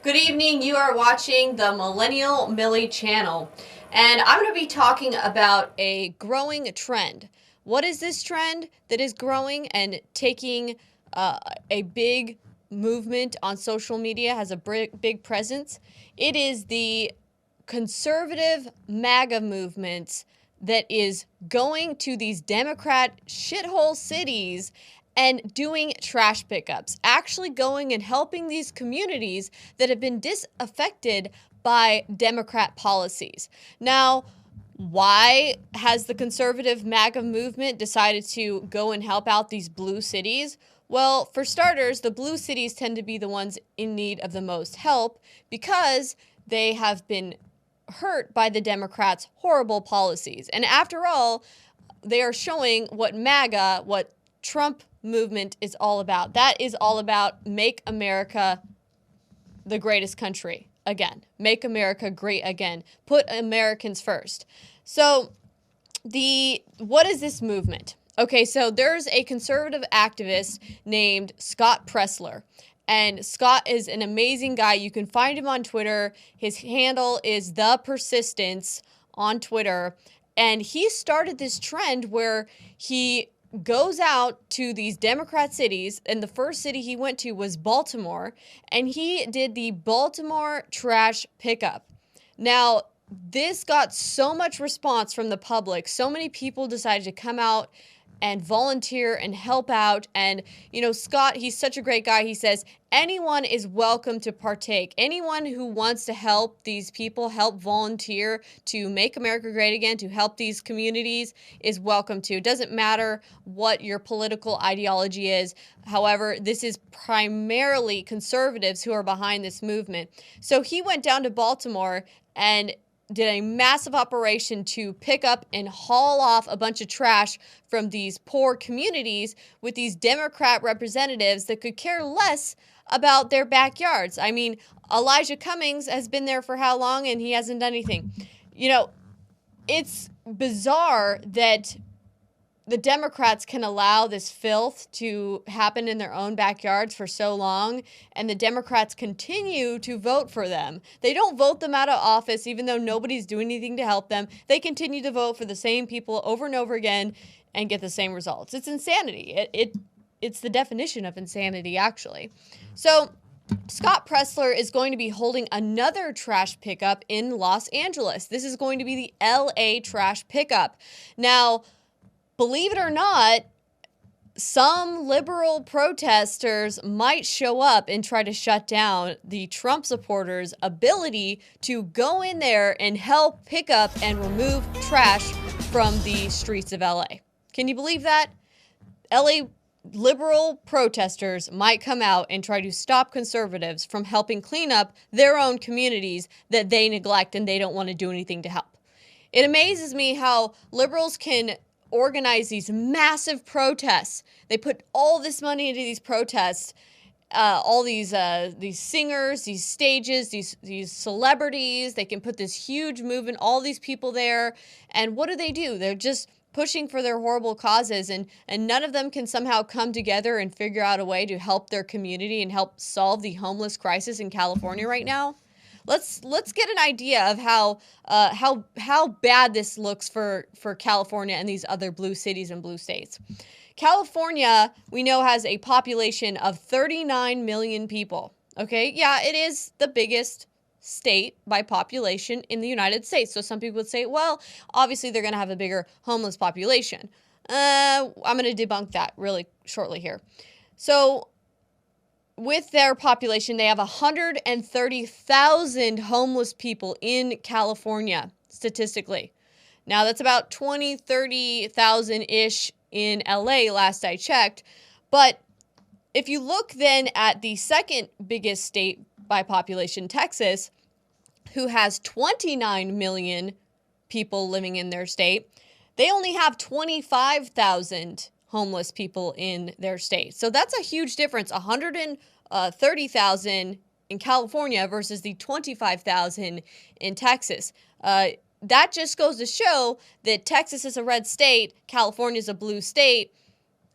Good evening. You are watching the Millennial Millie channel, and I'm going to be talking about a growing trend. What is this trend that is growing and taking a big movement on social media, has a big presence? It is the conservative MAGA movement that is going to these Democrat shithole cities and doing trash pickups, actually going and helping these communities that have been disaffected by Democrat policies. Now, why has the conservative MAGA movement decided to go and help out these blue cities? Well, for starters, the blue cities tend to be the ones in need of the most help because they have been hurt by the Democrats' horrible policies. And after all, they are showing what MAGA, what Trump movement is all about. That is all about make America the greatest country again. Make America great again. Put Americans first. So what is this movement? Okay, so there's a conservative activist named Scott Presler. And Scott is an amazing guy. You can find him on Twitter. His handle is The Persistence on Twitter. And he started this trend where he goes out to these Democrat cities, and the first city he went to was Baltimore, and he did the Baltimore trash pickup. Now, this got so much response from the public. So many people decided to come out and volunteer and help out. And, you know, Scott, he's such a great guy. He says, anyone is welcome to partake. Anyone who wants to help these people, help volunteer to make America great again, to help these communities, is welcome to. It doesn't matter what your political ideology is. However, this is primarily conservatives who are behind this movement. So he went down to Baltimore and did a massive operation to pick up and haul off a bunch of trash from these poor communities with these Democrat representatives that could care less about their backyards. I mean, Elijah Cummings has been there for how long and he hasn't done anything. You know, it's bizarre that the Democrats can allow this filth to happen in their own backyards for so long, and the Democrats continue to vote for them. They don't vote them out of office, even though nobody's doing anything to help them. They continue to vote for the same people over and over again and get the same results. It's insanity. It's the definition of insanity, actually. So Scott Presler is going to be holding another trash pickup in Los Angeles. This is going to be the LA trash pickup. Now, believe it or not, some liberal protesters might show up and try to shut down the Trump supporters' ability to go in there and help pick up and remove trash from the streets of LA. Can you believe that? LA liberal protesters might come out and try to stop conservatives from helping clean up their own communities that they neglect and they don't want to do anything to help. It amazes me how liberals can organize these massive protests. They put all this money into these protests, all these singers, these stages, these celebrities. They can put this huge movement, all these people there, and what do? They're just pushing for their horrible causes, and none of them can somehow come together and figure out a way to help their community and help solve the homeless crisis in California right now. Let's get an idea of how bad this looks for California and these other blue cities and blue states. California, we know, has a population of 39 million people. Okay, yeah, it is the biggest state by population in the United States. So some people would say, well, obviously they're going to have a bigger homeless population. I'm going to debunk that really shortly here. So with their population, they have 130,000 homeless people in California, statistically. Now, that's about 20, 30,000-ish in LA, last I checked. But if you look then at the second biggest state by population, Texas, who has 29 million people living in their state, they only have 25,000 homeless people in their state. So that's a huge difference, 130,000 in California versus the 25,000 in Texas. That just goes to show that Texas is a red state, California is a blue state.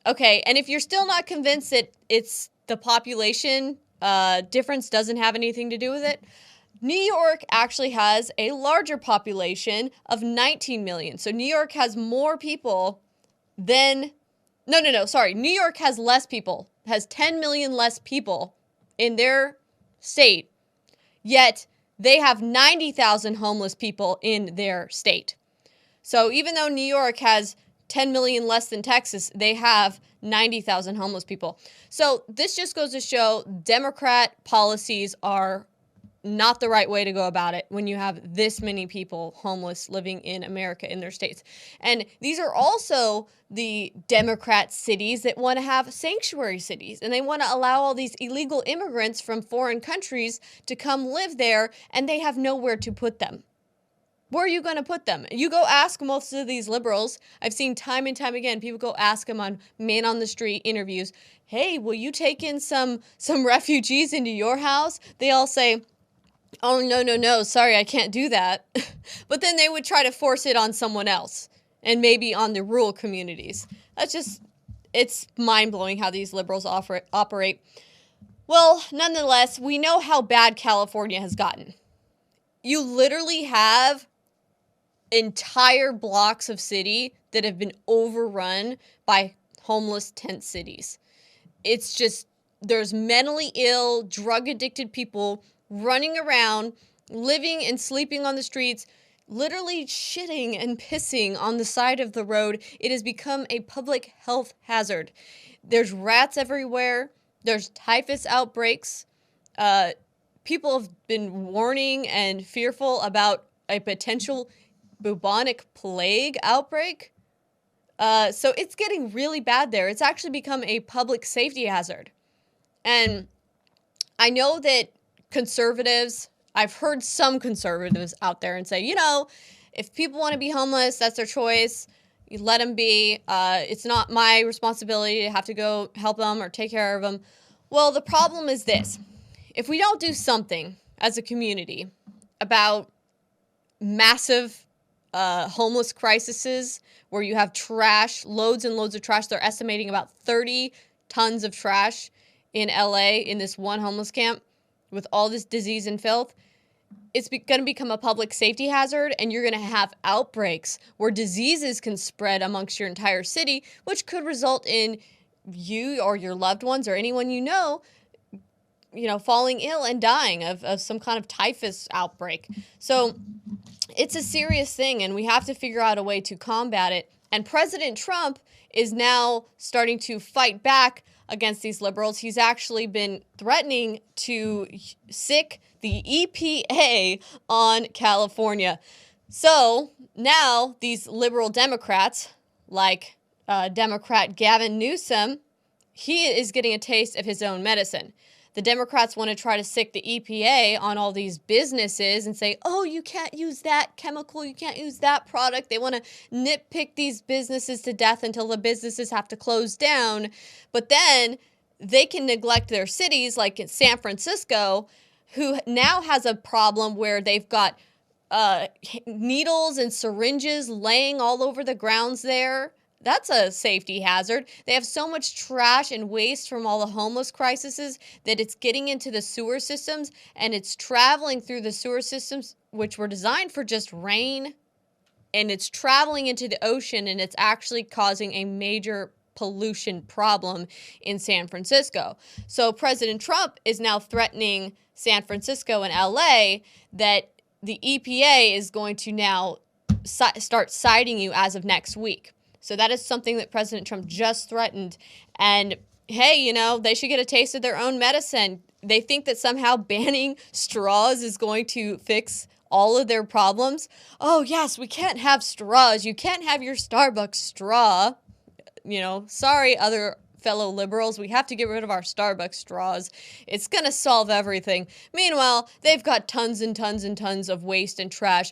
Okay, and if you're still not convinced that it's the population difference doesn't have anything to do with it. New York actually has a larger population of 19 million. So New York has more people than, sorry. New York has less people, has 10 million less people in their state, yet they have 90,000 homeless people in their state. So even though New York has 10 million less than Texas, they have 90,000 homeless people. So this just goes to show Democrat policies are not the right way to go about it when you have this many people homeless living in America in their states. And these are also the Democrat cities that want to have sanctuary cities, and they want to allow all these illegal immigrants from foreign countries to come live there, and they have nowhere to put them. Where are you going to put them? You go ask most of these liberals. I've seen time and time again, people go ask them on man on the street interviews, hey, will you take in some refugees into your house? They all say, oh, no, sorry, I can't do that. But then they would try to force it on someone else, and maybe on the rural communities. It's mind-blowing how these liberals operate. Well, nonetheless, we know how bad California has gotten. You literally have entire blocks of city that have been overrun by homeless tent cities. It's just, there's mentally ill, drug-addicted people running around, living and sleeping on the streets, literally shitting and pissing on the side of the road. It has become a public health hazard. There's rats everywhere. There's typhus outbreaks. People have been warning and fearful about a potential bubonic plague outbreak. So it's getting really bad there. It's actually become a public safety hazard. And I know that conservatives, I've heard some conservatives out there and say, if people want to be homeless, that's their choice. You let them be. It's not my responsibility to have to go help them or take care of them. Well, the problem is this. If we don't do something as a community about massive homeless crises where you have trash, loads and loads of trash, they're estimating about 30 tons of trash in LA in this one homeless camp, with all this disease and filth, it's going to become a public safety hazard, and you're going to have outbreaks where diseases can spread amongst your entire city, which could result in you or your loved ones or anyone falling ill and dying of some kind of typhus outbreak. So it's a serious thing, and we have to figure out a way to combat it. And President Trump is now starting to fight back against these liberals. He's actually been threatening to sick the EPA on California. So now these liberal Democrats, like Democrat Gavin Newsom, he is getting a taste of his own medicine. The Democrats want to try to sick the EPA on all these businesses and say, oh, you can't use that chemical, you can't use that product. They want to nitpick these businesses to death until the businesses have to close down. But then they can neglect their cities, like in San Francisco, who now has a problem where they've got needles and syringes laying all over the grounds there. That's a safety hazard. They have so much trash and waste from all the homeless crises that it's getting into the sewer systems, and it's traveling through the sewer systems, which were designed for just rain, and it's traveling into the ocean, and it's actually causing a major pollution problem in San Francisco. So President Trump is now threatening San Francisco and LA that the EPA is going to now start citing you as of next week. So that is something that President Trump just threatened. And hey, they should get a taste of their own medicine. They think that somehow banning straws is going to fix all of their problems. Oh, yes, we can't have straws. You can't have your Starbucks straw. Sorry, other fellow liberals, we have to get rid of our Starbucks straws. It's going to solve everything. Meanwhile, they've got tons and tons and tons of waste and trash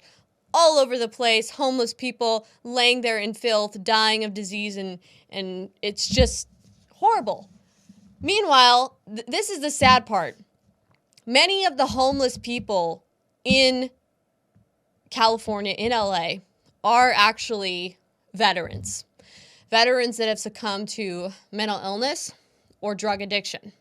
all over the place, homeless people laying there in filth, dying of disease, and it's just horrible. Meanwhile, this is the sad part. Many of the homeless people in California, in LA, are actually veterans. Veterans that have succumbed to mental illness or drug addiction.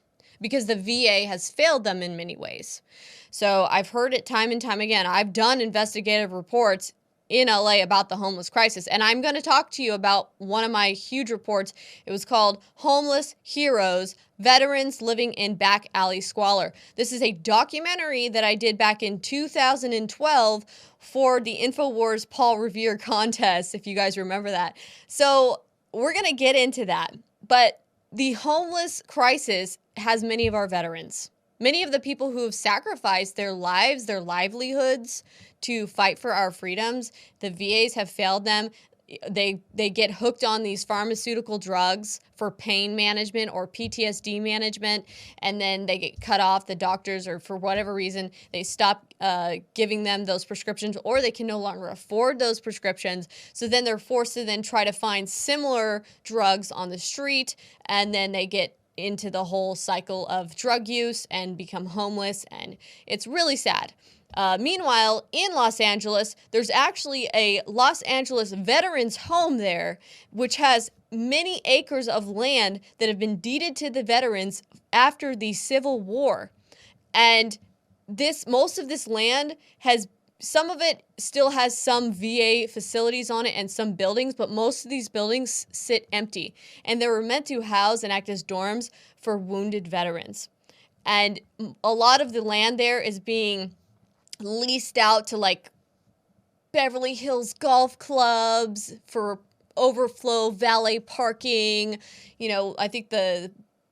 because the VA has failed them in many ways. So I've heard it time and time again. I've done investigative reports in LA about the homeless crisis, and I'm going to talk to you about one of my huge reports. It was called Homeless Heroes, Veterans Living in Back Alley Squalor. This is a documentary that I did back in 2012 for the InfoWars Paul Revere contest, if you guys remember that. So we're going to get into that. But the homeless crisis has many of our veterans. Many of the people who have sacrificed their lives, their livelihoods to fight for our freedoms, the VAs have failed them. They get hooked on these pharmaceutical drugs for pain management or PTSD management, and then they get cut off. The doctors, or for whatever reason, they stop giving them those prescriptions, or they can no longer afford those prescriptions. So then they're forced to then try to find similar drugs on the street, and then they get into the whole cycle of drug use and become homeless, and it's really sad. Meanwhile, in Los Angeles, there's actually a Los Angeles veterans home there, which has many acres of land that have been deeded to the veterans after the Civil War. And most of this land some of it still has some VA facilities on it and some buildings, but most of these buildings sit empty. And they were meant to house and act as dorms for wounded veterans. And a lot of the land there is being leased out to like Beverly Hills golf clubs for overflow valet parking. You know, I think the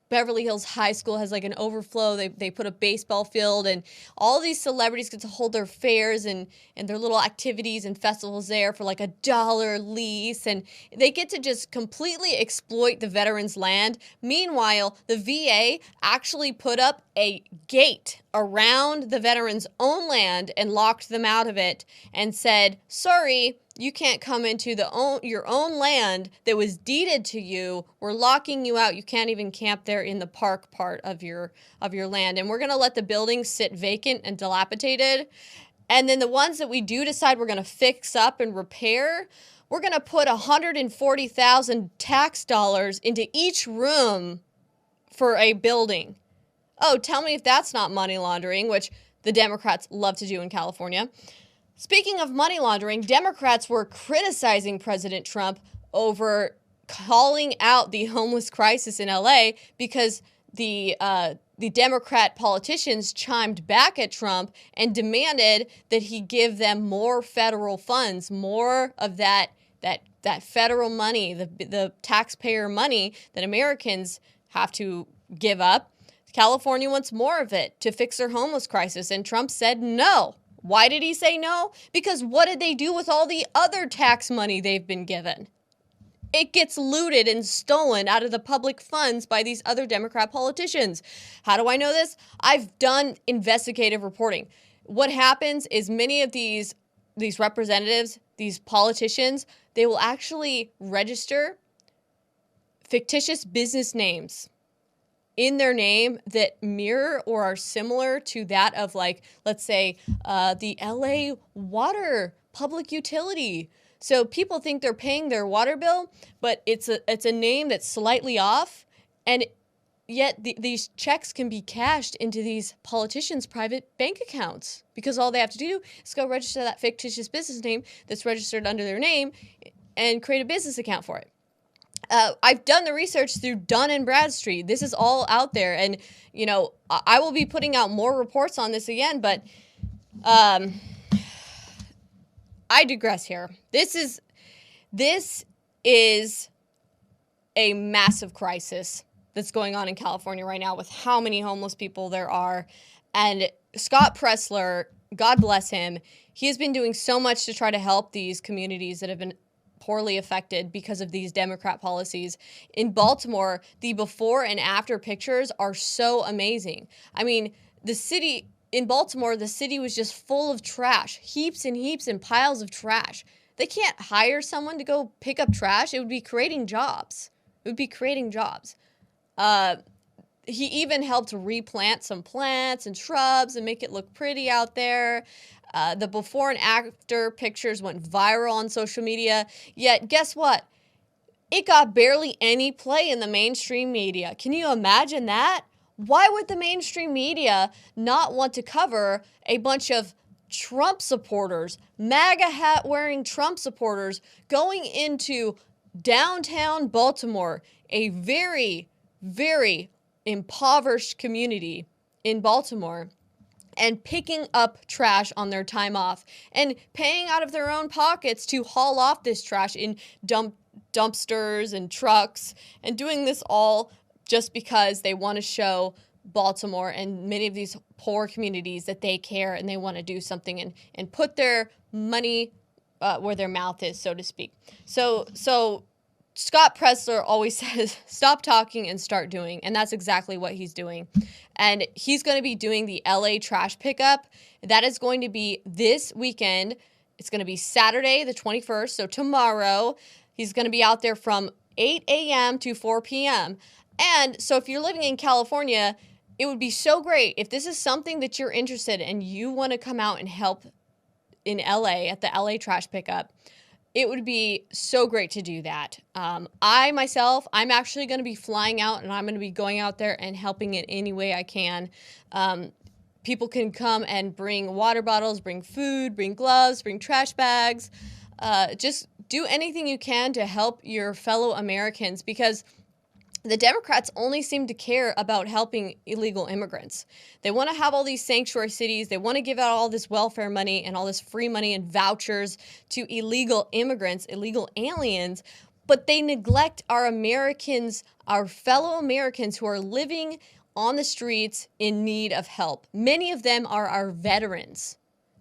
Beverly Hills High School has like an overflow. They put a baseball field, and all these celebrities get to hold their fairs and their little activities and festivals there for like $1 lease, and they get to just completely exploit the veterans' land. Meanwhile, the VA actually put up a gate around the veterans' own land and locked them out of it and said, sorry, you can't come into your own land that was deeded to you. We're locking you out. You can't even camp there in the park part of your land. And we're going to let the buildings sit vacant and dilapidated. And then the ones that we do decide we're going to fix up and repair, we're going to put 140,000 tax dollars into each room for a building. Oh, tell me if that's not money laundering, which the Democrats love to do in California. Speaking of money laundering, Democrats were criticizing President Trump over calling out the homeless crisis in LA because the Democrat politicians chimed back at Trump and demanded that he give them more federal funds, more of that federal money, the taxpayer money that Americans have to give up. California wants more of it to fix their homeless crisis, and Trump said no. Why did he say no? Because what did they do with all the other tax money they've been given? It gets looted and stolen out of the public funds by these other Democrat politicians. How do I know this? I've done investigative reporting. What happens is many of these representatives, these politicians, they will actually register fictitious business names in their name that mirror or are similar to that of, like, let's say, the LA Water Public Utility. So people think they're paying their water bill, but it's a name that's slightly off, and yet these checks can be cashed into these politicians' private bank accounts because all they have to do is go register that fictitious business name that's registered under their name and create a business account for it. I've done the research through Dun & Bradstreet. This is all out there, and I will be putting out more reports on this again, but I digress here. This is a massive crisis that's going on in California right now with how many homeless people there are. And Scott Pressler, God bless him, he has been doing so much to try to help these communities that have been poorly affected because of these Democrat policies. In Baltimore, the before and after pictures are so amazing. I mean, in Baltimore, the city was just full of trash, heaps and heaps and piles of trash. They can't hire someone to go pick up trash. It would be creating jobs. He even helped replant some plants and shrubs and make it look pretty out there. The before and after pictures went viral on social media. Yet, guess what? It got barely any play in the mainstream media. Can you imagine that? Why would the mainstream media not want to cover a bunch of Trump supporters, MAGA hat wearing Trump supporters going into downtown Baltimore, a very, very impoverished community in Baltimore, and picking up trash on their time off and paying out of their own pockets to haul off this trash in dumpsters and trucks, and doing this all just because they want to show Baltimore and many of these poor communities that they care and they want to do something and put their money where their mouth is, so to speak. So Scott Presler always says, stop talking and start doing. And that's exactly what he's doing. And he's going to be doing the LA trash pickup. That is going to be this weekend. It's going to be Saturday, the 21st. So tomorrow, he's going to be out there from 8 a.m. to 4 p.m. And so if you're living in California, it would be so great if this is something that you're interested in and you want to come out and help in LA at the LA trash pickup. It would be so great to do that. I'm actually going to be flying out and I'm going to be going out there and helping in any way I can. People can come and bring water bottles, bring food, bring gloves, bring trash bags. Just do anything you can to help your fellow Americans, because the Democrats only seem to care about helping illegal immigrants. They want to have all these sanctuary cities. They want to give out all this welfare money and all this free money and vouchers to illegal immigrants, illegal aliens, but they neglect our Americans, our fellow Americans who are living on the streets in need of help. Many of them are our veterans.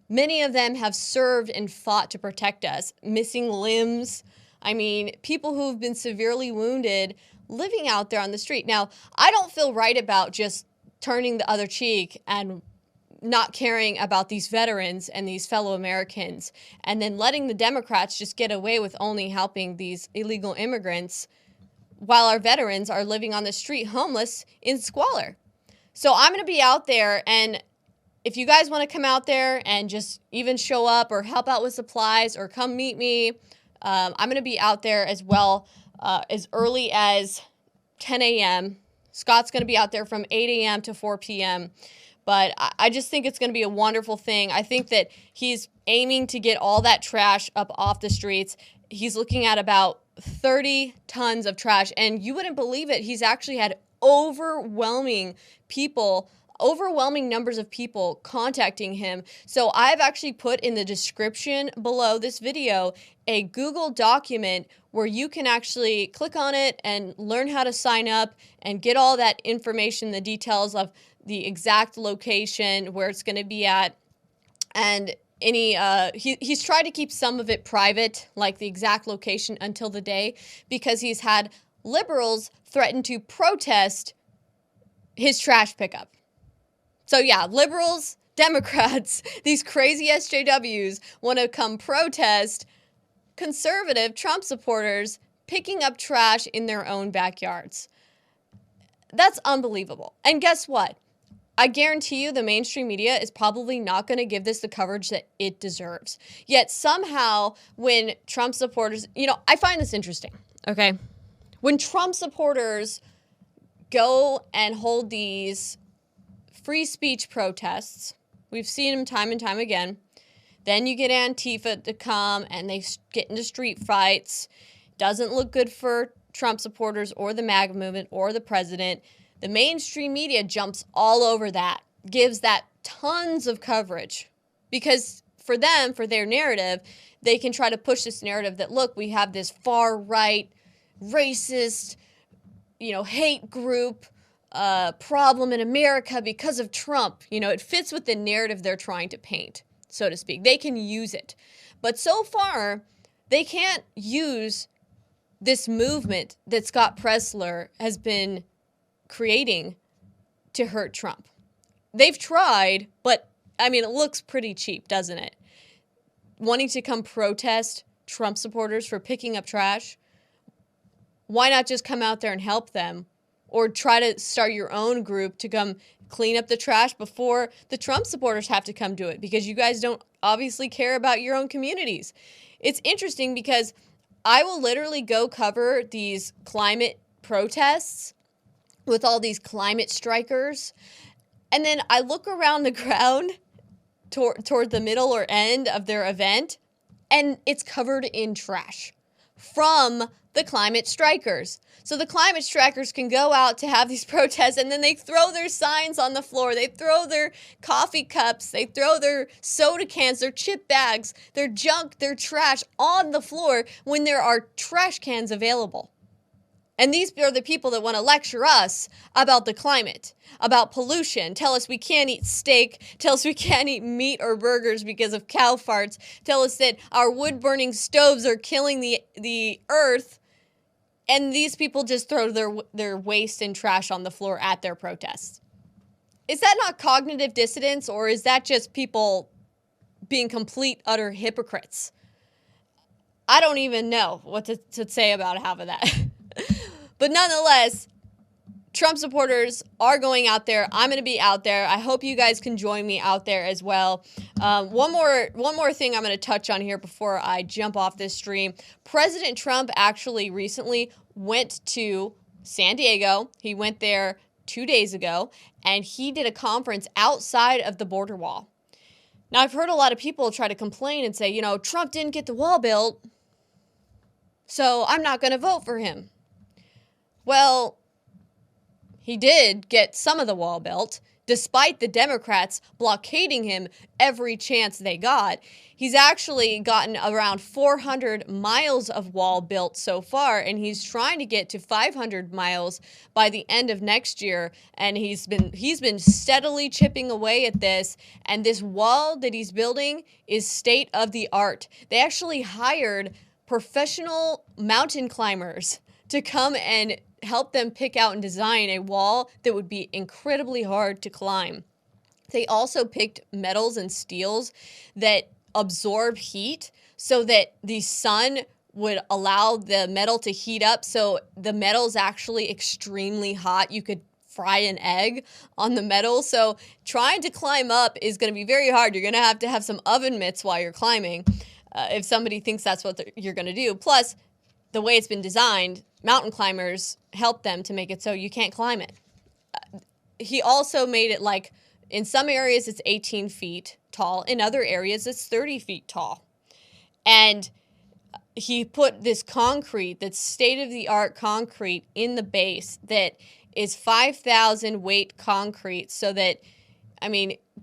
Many of them have served and fought to protect us, missing limbs. I mean, people who've been severely wounded living out there on the street. Now, I don't feel right about just turning the other cheek and not caring about these veterans and these fellow Americans, and then letting the Democrats just get away with only helping these illegal immigrants while our veterans are living on the street homeless in squalor. So I'm going to be out there, and if you guys want to come out there and just even show up or help out with supplies or come meet me, I'm going to be out there as well. As early as 10 a.m. Scott's going to be out there from 8 a.m. to 4 p.m. But I just think it's going to be a wonderful thing. I think that he's aiming to get all that trash up off the streets. He's looking at about 30 tons of trash. And you wouldn't believe it. He's actually had overwhelming numbers of people contacting him. So I've actually put in the description below this video a Google document where you can actually click on it and learn how to sign up and get all that information, the details of the exact location, where it's going to be at, and he's tried to keep some of it private, like the exact location, until the day, because he's had liberals threaten to protest his trash pickup. So yeah, liberals, Democrats, these crazy SJWs want to come protest conservative Trump supporters picking up trash in their own backyards. That's unbelievable. And guess what? I guarantee you the mainstream media is probably not going to give this the coverage that it deserves. Yet somehow when Trump supporters, I find this interesting, okay? When Trump supporters go and hold these free speech protests, we've seen them time and time again. Then you get Antifa to come and they get into street fights. Doesn't look good for Trump supporters or the MAGA movement or the president. The mainstream media jumps all over that, gives that tons of coverage, because for them, for their narrative, they can try to push this narrative that, look, we have this far right, racist, hate group problem in America because of Trump. It fits with the narrative they're trying to paint, so to speak. They can use it. But so far, they can't use this movement that Scott Presler has been creating to hurt Trump. They've tried, but, it looks pretty cheap, doesn't it? Wanting to come protest Trump supporters for picking up trash. Why not just come out there and help them? Or try to start your own group to come clean up the trash before the Trump supporters have to come do it, because you guys don't obviously care about your own communities. It's interesting because I will literally go cover these climate protests with all these climate strikers. And then I look around the crowd toward the middle or end of their event, and it's covered in trash from the climate strikers. So the climate strikers can go out to have these protests, and then they throw their signs on the floor. They throw their coffee cups. They throw their soda cans, their chip bags, their junk, their trash on the floor when there are trash cans available. And these are the people that want to lecture us about the climate, about pollution, tell us we can't eat steak, tell us we can't eat meat or burgers because of cow farts, tell us that our wood-burning stoves are killing the earth, and these people just throw their waste and trash on the floor at their protests. Is that not cognitive dissonance, or is that just people being complete, utter hypocrites? I don't even know what to say about half of that. But nonetheless, Trump supporters are going out there. I'm going to be out there. I hope you guys can join me out there as well. One more thing I'm going to touch on here before I jump off this stream. President Trump actually recently went to San Diego. He went there 2 days ago, and he did a conference outside of the border wall. Now, I've heard a lot of people try to complain and say, Trump didn't get the wall built, so I'm not going to vote for him. Well, he did get some of the wall built, despite the Democrats blockading him every chance they got. He's actually gotten around 400 miles of wall built so far, and he's trying to get to 500 miles by the end of next year. And he's been steadily chipping away at this, and this wall that he's building is state of the art. They actually hired professional mountain climbers to come and help them pick out and design a wall that would be incredibly hard to climb. They also picked metals and steels that absorb heat so that the sun would allow the metal to heat up. So the metal's actually extremely hot. You could fry an egg on the metal. So trying to climb up is going to be very hard. You're going to have some oven mitts while you're climbing if somebody thinks that's what you're going to do. Plus, the way it's been designed, mountain climbers help them to make it so you can't climb it. He also made it like, in some areas it's 18 feet tall. In other areas it's 30 feet tall. And he put this concrete, that's state-of-the-art concrete in the base that is 5,000 weight concrete, so that,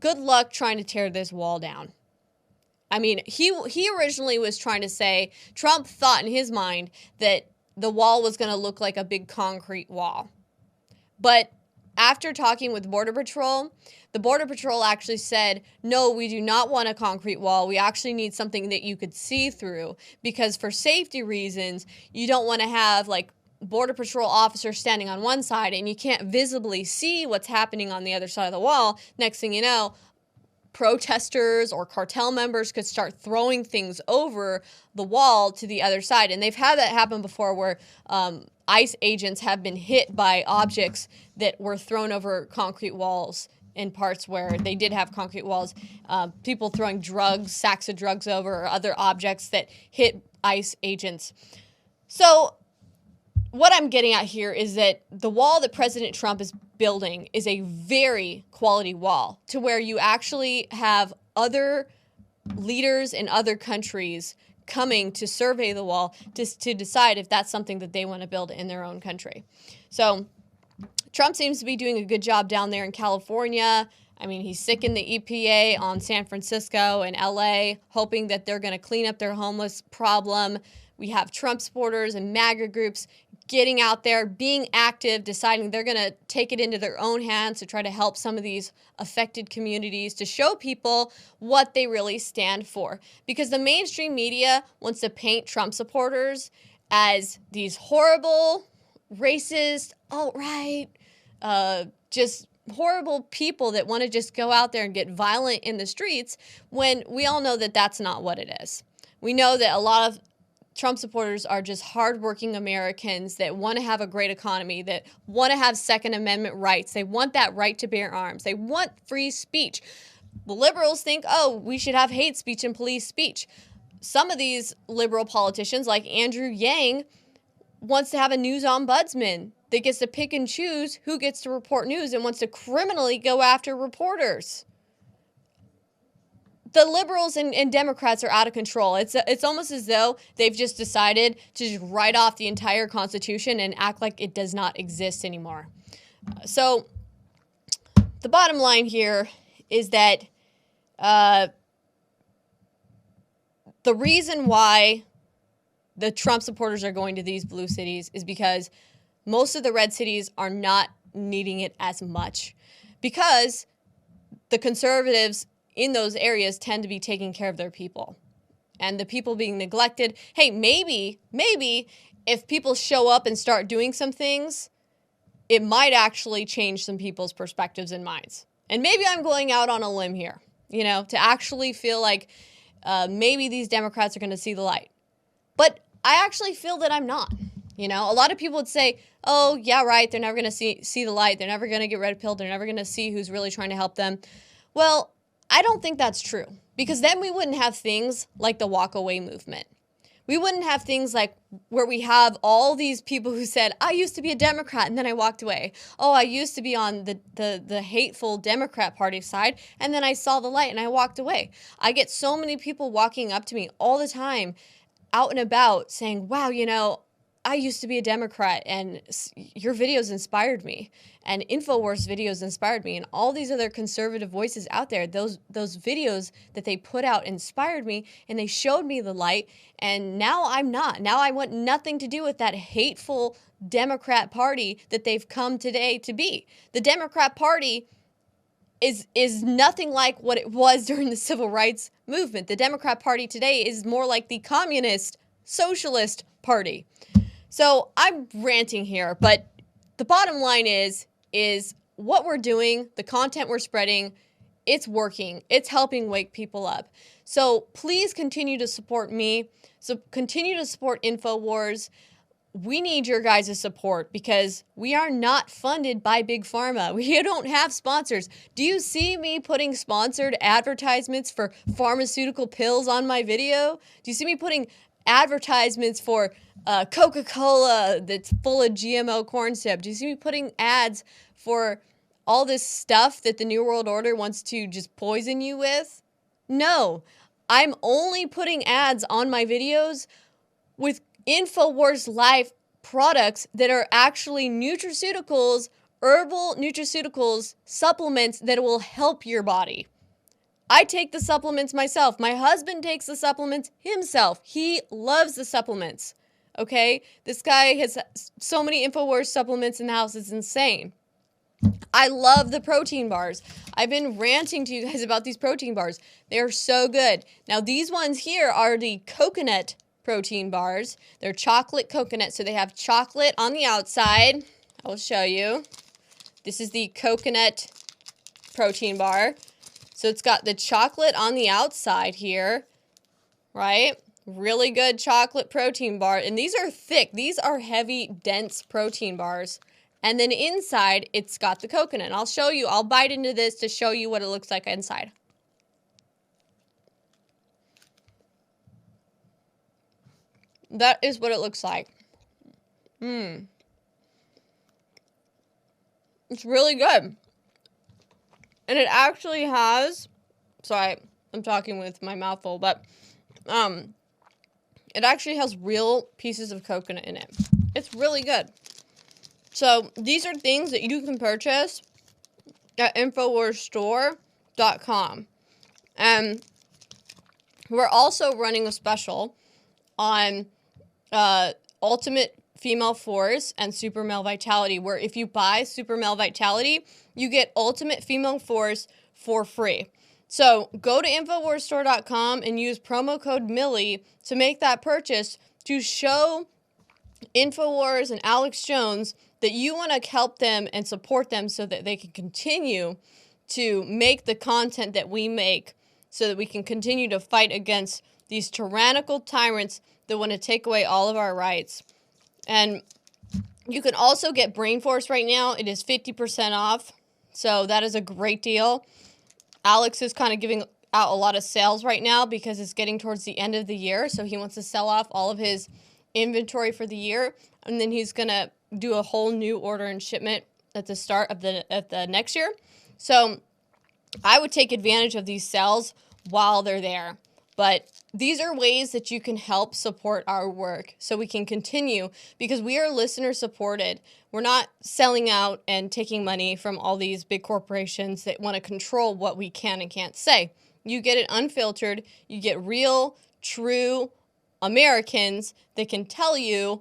good luck trying to tear this wall down. He originally was trying to say, Trump thought in his mind that the wall was going to look like a big concrete wall. But after talking with Border Patrol, the Border Patrol actually said, no, we do not want a concrete wall. We actually need something that you could see through, because for safety reasons, you don't want to have Border Patrol officers standing on one side and you can't visibly see what's happening on the other side of the wall. Next thing you know, protesters or cartel members could start throwing things over the wall to the other side. And they've had that happen before, where ICE agents have been hit by objects that were thrown over concrete walls in parts where they did have concrete walls. People throwing drugs, sacks of drugs over, or other objects that hit ICE agents. So what I'm getting at here is that the wall that President Trump is building is a very quality wall, to where you actually have other leaders in other countries coming to survey the wall to decide if that's something that they want to build in their own country. So Trump seems to be doing a good job down there in California. He's sicking the EPA on San Francisco and LA, hoping that they're going to clean up their homeless problem. We have Trump supporters and MAGA groups getting out there, being active, deciding they're going to take it into their own hands to try to help some of these affected communities, to show people what they really stand for. Because the mainstream media wants to paint Trump supporters as these horrible, racist, alt-right, just horrible people that want to just go out there and get violent in the streets, when we all know that that's not what it is. We know that a lot of Trump supporters are just hardworking Americans that want to have a great economy, that want to have Second Amendment rights. They want that right to bear arms. They want free speech. The liberals think, we should have hate speech and police speech. Some of these liberal politicians, like Andrew Yang, wants to have a news ombudsman that gets to pick and choose who gets to report news and wants to criminally go after reporters. The liberals and Democrats are out of control. It's almost as though they've just decided to just write off the entire Constitution and act like it does not exist anymore. So the bottom line here is that the reason why the Trump supporters are going to these blue cities is because most of the red cities are not needing it as much, because the conservatives in those areas tend to be taking care of their people, and the people being neglected. Hey, maybe if people show up and start doing some things, it might actually change some people's perspectives and minds. And maybe I'm going out on a limb here, to actually feel like maybe these Democrats are going to see the light. But I actually feel that I'm not. A lot of people would say, oh, yeah, right, they're never going to see the light. They're never going to get red pilled. They're never going to see who's really trying to help them. Well, I don't think that's true, because then we wouldn't have things like the walk away movement. We wouldn't have things like where we have all these people who said, I used to be a Democrat and then I walked away. Oh, I used to be on the hateful Democrat Party side and then I saw the light and I walked away. I get so many people walking up to me all the time out and about saying, wow, I used to be a Democrat and your videos inspired me, and InfoWars videos inspired me, and all these other conservative voices out there, those videos that they put out inspired me, and they showed me the light, and now I'm not. Now I want nothing to do with that hateful Democrat Party that they've come today to be. The Democrat Party is nothing like what it was during the Civil Rights Movement. The Democrat Party today is more like the communist, socialist party. So I'm ranting here, but the bottom line is what we're doing, the content we're spreading, it's working. It's helping wake people up. So please continue to support me. So continue to support InfoWars. We need your guys' support because we are not funded by Big Pharma. We don't have sponsors. Do you see me putting sponsored advertisements for pharmaceutical pills on my video? Do you see me putting advertisements for Coca-Cola that's full of GMO corn syrup? Do you see me putting ads for all this stuff that the New World Order wants to just poison you with? No, I'm only putting ads on my videos with InfoWars Life products that are actually nutraceuticals, herbal nutraceuticals, supplements that will help your body. I take the supplements myself. My husband takes the supplements himself. He loves the supplements, okay? This guy has so many InfoWars supplements in the house. It's insane. I love the protein bars. I've been ranting to you guys about these protein bars. They are so good. Now, these ones here are the coconut protein bars. They're chocolate coconut, so they have chocolate on the outside. I'll show you. This is the coconut protein bar. So it's got the chocolate on the outside here, right? Really good chocolate protein bar. And these are thick. These are heavy, dense protein bars. And then inside, it's got the coconut. And I'll show you. I'll bite into this to show you what it looks like inside. That is what it looks like. It's really good. And it actually has, sorry, I'm talking with my mouth full, but it actually has real pieces of coconut in it. It's really good. So these are things that you can purchase at InfoWarsStore.com. And we're also running a special on Ultimate Female Force and Super Male Vitality, where if you buy Super Male Vitality, you get Ultimate Female Force for free. So go to InfoWarsStore.com and use promo code Millie to make that purchase to show InfoWars and Alex Jones that you want to help them and support them so that they can continue to make the content that we make so that we can continue to fight against these tyrannical tyrants that want to take away all of our rights. And you can also get Brain Force right now. It is 50% off. So that is a great deal. Alex is kind of giving out a lot of sales right now because it's getting towards the end of the year. So he wants to sell off all of his inventory for the year. And then he's going to do a whole new order and shipment at the start of the next year. So I would take advantage of these sales while they're there. But these are ways that you can help support our work so we can continue, because we are listener supported. We're not selling out and taking money from all these big corporations that want to control what we can and can't say. You get it unfiltered. You get real, true Americans that can tell you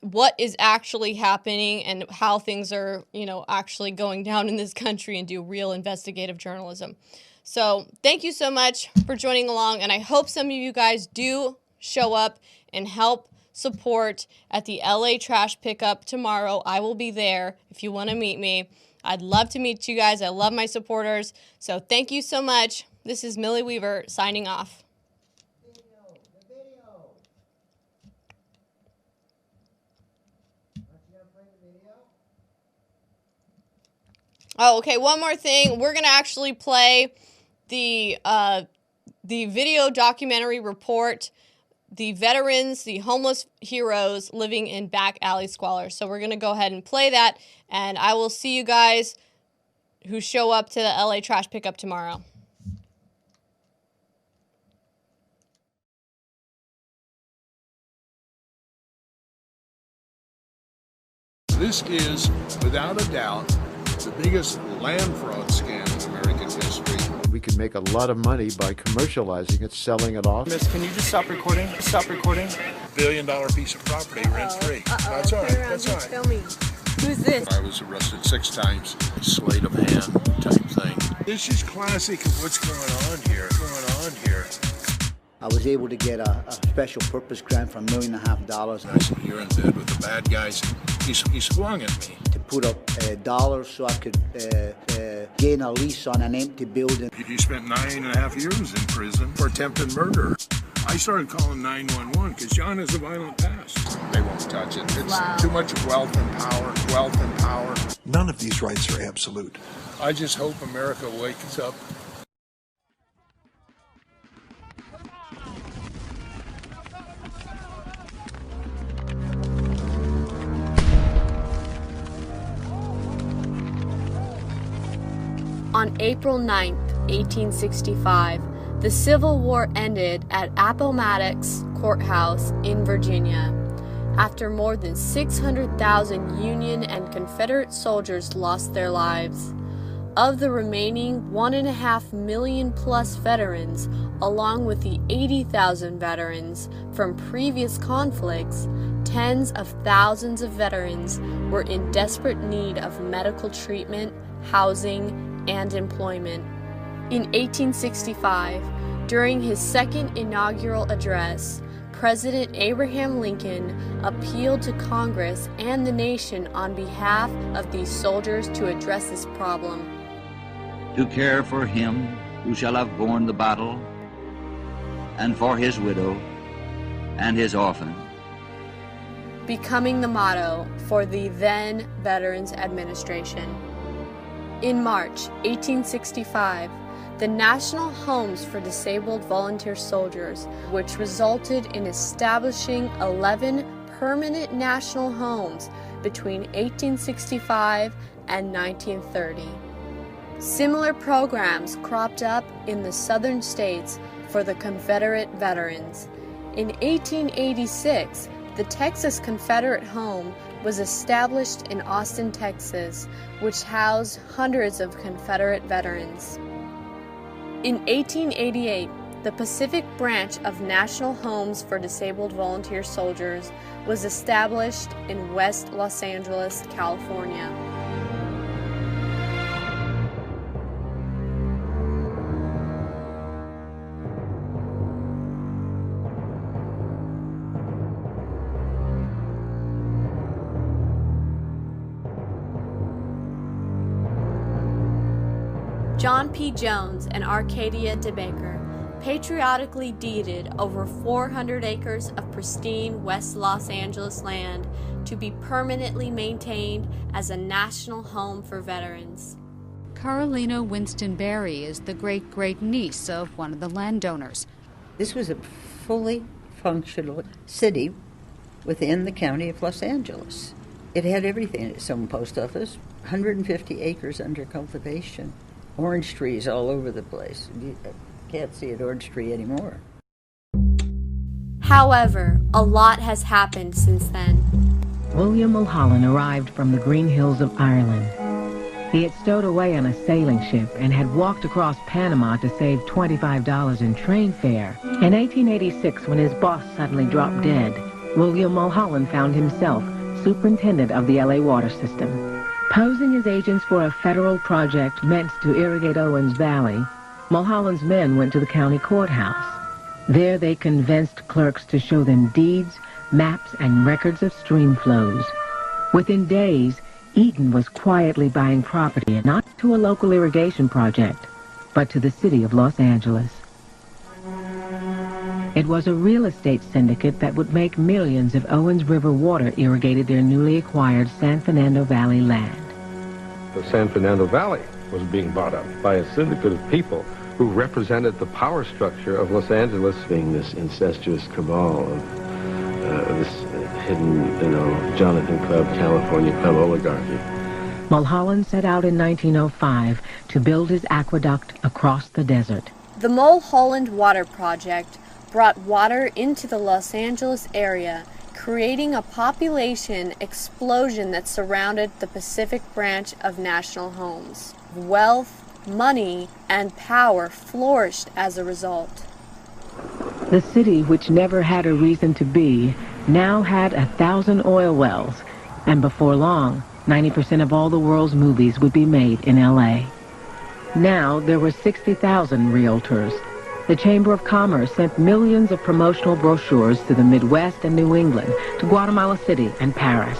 what is actually happening and how things are, actually going down in this country, and do real investigative journalism. So thank you so much for joining along, and I hope some of you guys do show up and help support at the LA trash pickup tomorrow. I will be there if you want to meet me. I'd love to meet you guys. I love my supporters. So thank you so much. This is Millie Weaver signing off. Oh, okay, one more thing. We're going to actually play the video documentary report, the veterans, the homeless heroes living in back alley squalor. So we're going to go ahead and play that, and I will see you guys who show up to the LA trash pickup tomorrow. This is, without a doubt, the biggest land fraud scam in American history. We can make a lot of money by commercializing it, selling it off. Miss, can you just stop recording? Stop recording. $1 billion piece of property, rent-free. That's all right, that's all right. Filming. Who's this? I was arrested 6 times, sleight of hand type thing. This is classic of what's going on here. I was able to get a special purpose grant for $1.5 million. I said, you're in bed with the bad guys. He swung at me. To put up dollars so I could gain a lease on an empty building. You spent 9.5 years in prison for attempted murder. I started calling 911 because John has a violent past. They won't touch it. It's too much wealth and power. None of these rights are absolute. I just hope America wakes up. On April 9th, 1865, the Civil War ended at Appomattox Courthouse in Virginia, after more than 600,000 Union and Confederate soldiers lost their lives. Of the remaining 1.5 million plus veterans, along with the 80,000 veterans from previous conflicts, tens of thousands of veterans were in desperate need of medical treatment, housing, and employment. In 1865, during his second inaugural address, President Abraham Lincoln appealed to Congress and the nation on behalf of these soldiers to address this problem. To care for him who shall have borne the battle, and for his widow and his orphan. Becoming the motto for the then Veterans Administration. In March 1865, the National Homes for Disabled Volunteer Soldiers, which resulted in establishing 11 permanent national homes between 1865 and 1930. Similar programs cropped up in the southern states for the Confederate veterans. In 1886, the Texas Confederate Home was established in Austin, Texas, which housed hundreds of Confederate veterans. In 1888, the Pacific branch of National Homes for Disabled Volunteer Soldiers was established in West Los Angeles, California. John P. Jones and Arcadia DeBaker patriotically deeded over 400 acres of pristine West Los Angeles land to be permanently maintained as a national home for veterans. Carolina Winston Berry is the great-great-niece of one of the landowners. This was a fully functional city within the county of Los Angeles. It had everything. Its own post office, 150 acres under cultivation, orange trees all over the place. You can't see an orange tree anymore. However, a lot has happened since then. William Mulholland arrived from the green hills of Ireland. He had stowed away on a sailing ship and had walked across Panama to save $25 in train fare. In 1886, when his boss suddenly dropped dead, William Mulholland found himself superintendent of the LA water system. Posing as agents for a federal project meant to irrigate Owens Valley, Mulholland's men went to the county courthouse. There they convinced clerks to show them deeds, maps, and records of stream flows. Within days, Eaton was quietly buying property, not to a local irrigation project, but to the city of Los Angeles. It was a real estate syndicate that would make millions if Owens River water irrigated their newly acquired San Fernando Valley land. The San Fernando Valley was being bought up by a syndicate of people who represented the power structure of Los Angeles. Being this incestuous cabal of this hidden, Jonathan Club, California Club oligarchy. Mulholland set out in 1905 to build his aqueduct across the desert. The Mulholland Water Project brought water into the Los Angeles area, creating a population explosion that surrounded the Pacific branch of National Homes. Wealth, money, and power flourished as a result. The city, which never had a reason to be, now had 1,000 oil wells, and before long, 90% of all the world's movies would be made in LA. Now there were 60,000 realtors. The Chamber of Commerce sent millions of promotional brochures to the Midwest and New England, to Guatemala City and Paris.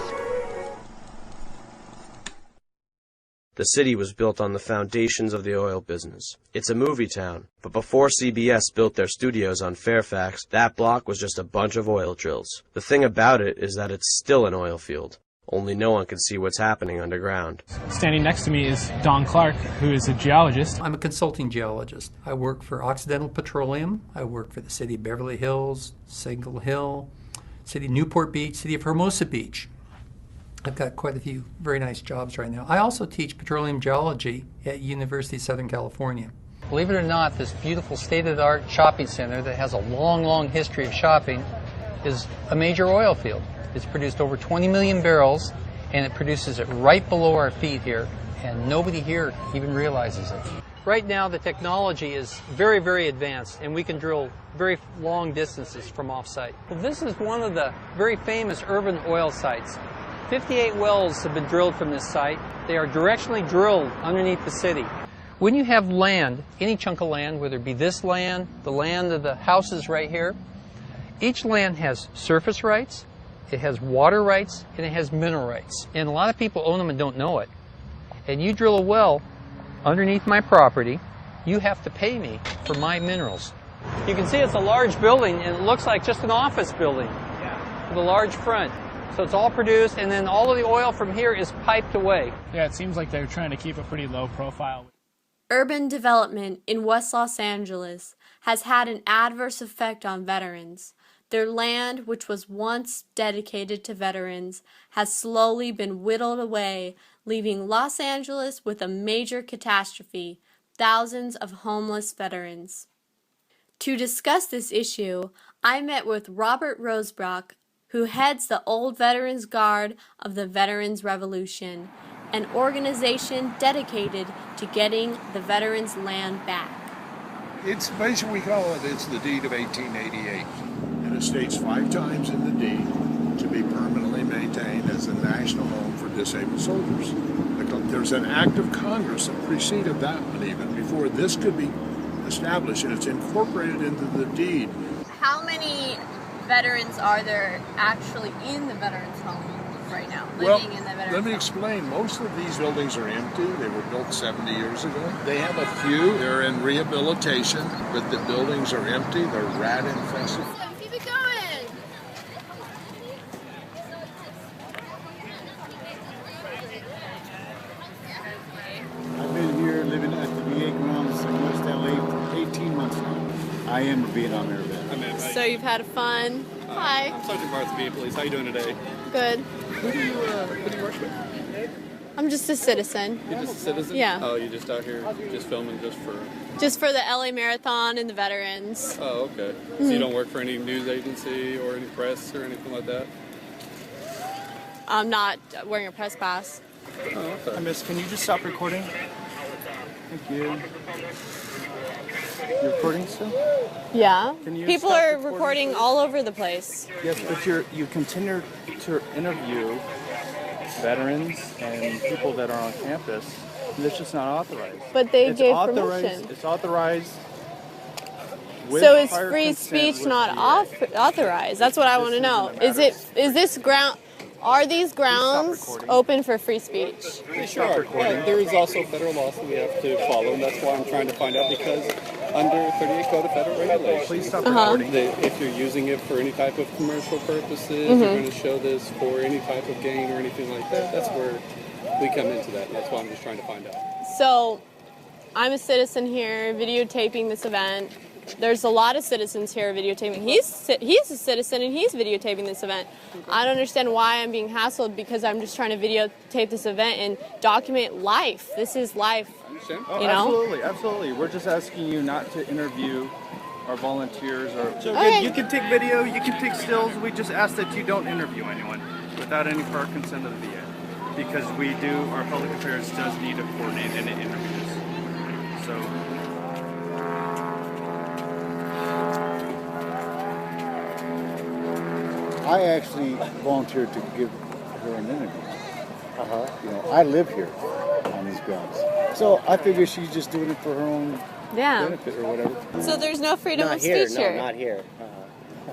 The city was built on the foundations of the oil business. It's a movie town, but before CBS built their studios on Fairfax, that block was just a bunch of oil drills. The thing about it is that it's still an oil field, only no one can see what's happening underground. Standing next to me is Don Clark, who is a geologist. I'm a consulting geologist. I work for Occidental Petroleum. I work for the city of Beverly Hills, Signal Hill, city of Newport Beach, city of Hermosa Beach. I've got quite a few very nice jobs right now. I also teach petroleum geology at University of Southern California. Believe it or not, this beautiful state-of-the-art shopping center that has a long, long history of shopping is a major oil field. It's produced over 20 million barrels, and it produces it right below our feet here, and nobody here even realizes it. Right now, the technology is very, very advanced, and we can drill very long distances from off-site. Well, this is one of the very famous urban oil sites. 58 wells have been drilled from this site. They are directionally drilled underneath the city. When you have land, any chunk of land, whether it be this land, the land of the houses right here, each land has surface rights, it has water rights, and it has mineral rights. And a lot of people own them and don't know it. And you drill a well underneath my property, you have to pay me for my minerals. You can see it's a large building, and it looks like just an office building with a large front. So it's all produced, and then all of the oil from here is piped away. Yeah, it seems like they're trying to keep a pretty low profile. Urban development in West Los Angeles has had an adverse effect on veterans. Their land, which was once dedicated to veterans, has slowly been whittled away, leaving Los Angeles with a major catastrophe: thousands of homeless veterans. To discuss this issue, I met with Robert Rosebrock, who heads the Old Veterans Guard of the Veterans Revolution, an organization dedicated to getting the veterans' land back. It's basically, we call it's the deed of 1888. And it states 5 times in the deed to be permanently maintained as a national home for disabled soldiers. There's an act of Congress that preceded that one even before this could be established, and it's incorporated into the deed. How many veterans are there actually in the veterans' home right now, living in the veterans' home? Let me explain. Most of these buildings are empty. They were built 70 years ago. They have a few. They're in rehabilitation, but the buildings are empty. They're rat infested. Keep it going! I've been here living at the VA grounds in West LA for 18 months now. I am a Vietnam Era vet. So you've had fun? Hi. I'm Sergeant Martha B. Police. How you doing today? Good. Who do you work with? I'm just a citizen. You're just a citizen? Yeah. Oh, you're just out here just filming just for... Just for the LA Marathon and the veterans. Oh, okay. So you don't work for any news agency or any press or anything like that? I'm not wearing a press pass. Oh, okay. Hi, miss, can you just stop recording? Thank you. You're recording still? Yeah. Can you People stop are recording, recording please? all over the place. Yes, but you continue to interview veterans and people that are on campus, and it's just not authorized. But they It's gave authorized, permission. It's authorized. With So is prior free consent speech with not VA. authorized? That's what I want to know. Is this ground? Are these grounds open for free speech? Sure. But there is also federal laws that we have to follow, and that's why I'm trying to find out, because under 38 Code of Federal Regulations, Please stop recording. If you're using it for any type of commercial purposes, Mm-hmm. you're going to show this for any type of gain or anything like that, that's where we come into that. And that's why I'm just trying to find out. So, I'm a citizen here videotaping this event. There's a lot of citizens here videotaping. He's a citizen and he's videotaping this event. I don't understand why I'm being hassled, because I'm just trying to videotape this event and document life. This is life. Oh, You know? absolutely, absolutely. We're just asking you not to interview our volunteers or. So Okay. you can take video, you can take stills. We just ask that you don't interview anyone without any prior consent of the VA, because our public affairs does need to coordinate any interviews. So. I actually volunteered to give her an interview. You know, I live here on these grounds. So I figure she's just doing it for her own benefit or whatever. So there's no freedom Not of here, speech no, here? not here.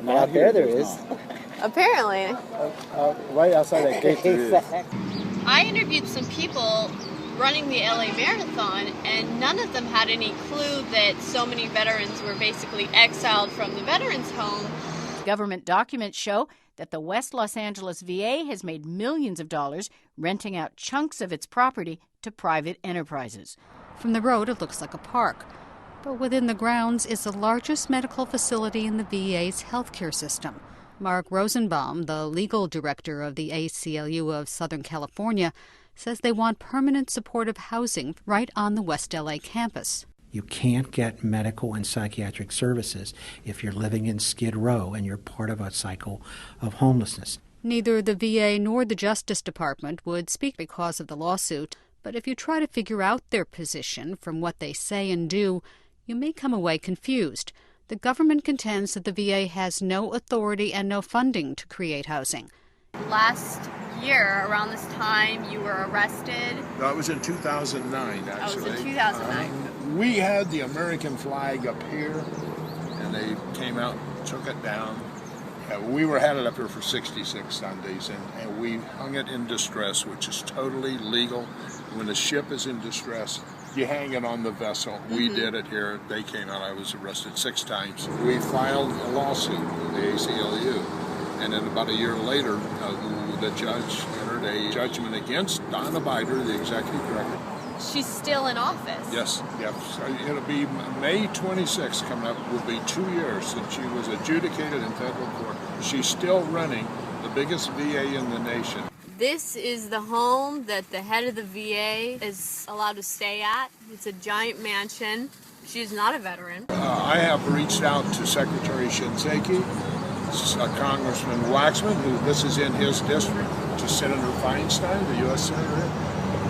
Not Out there, here, there there's is. not. Apparently. Right outside that gate there is. I interviewed some people running the LA Marathon, and none of them had any clue that so many veterans were basically exiled from the veterans' home. Government documents show that the West Los Angeles VA has made millions of dollars renting out chunks of its property to private enterprises. From the road, it looks like a park. But within the grounds is the largest medical facility in the VA's healthcare system. Mark Rosenbaum, the legal director of the ACLU of Southern California, says they want permanent supportive housing right on the West LA campus. You can't get medical and psychiatric services if you're living in Skid Row and you're part of a cycle of homelessness. Neither the VA nor the Justice Department would speak because of the lawsuit, but if you try to figure out their position from what they say and do, you may come away confused. The government contends that the VA has no authority and no funding to create housing. Last year, around this time, you were arrested. That was in 2009, actually. That was in 2009. We had the American flag up here, and they came out and took it down. We had it up here for 66 Sundays, and we hung it in distress, which is totally legal. When a ship is in distress, you hang it on the vessel. We did it here. They came out. I was arrested 6 times. We filed a lawsuit with the ACLU, and then about a year later, the judge entered a judgment against Donna Bider, the executive director. She's still in office. Yes. It'll be May 26th coming up. Will be 2 years since she was adjudicated in federal court. She's still running the biggest VA in the nation. This is the home that the head of the VA is allowed to stay at. It's a giant mansion. She's not a veteran. I have reached out to Secretary Shinseki, Congressman Waxman, who this is in his district, to Senator Feinstein, the U.S. Senator,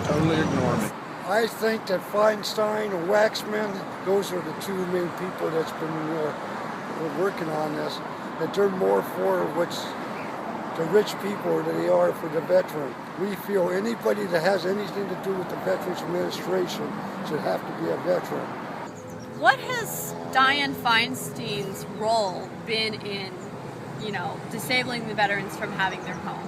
totally ignore me. I think that Feinstein and Waxman, those are the two main people that's been working on this, that they're more for what's the rich people than they are for the veteran. We feel anybody that has anything to do with the Veterans Administration should have to be a veteran. What has Dianne Feinstein's role been in, disabling the veterans from having their home?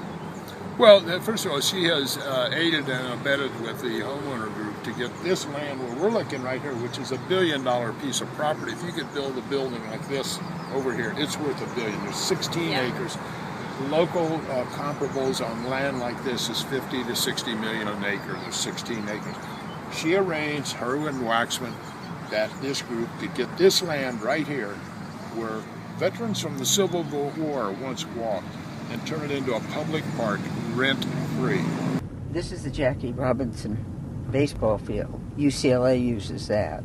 Well, first of all, she has aided and abetted with the homeowner group to get this land where we're looking right here, which is $1 billion piece of property. If you could build a building like this over here, it's worth $1 billion. There's 16 acres. Local comparables on land like this is 50 to 60 million an acre. There's 16 acres. She arranged, her and Waxman, that this group could get this land right here where Veterans from the Civil War once walked and turned it into a public park rent-free. This is the Jackie Robinson baseball field. UCLA uses that.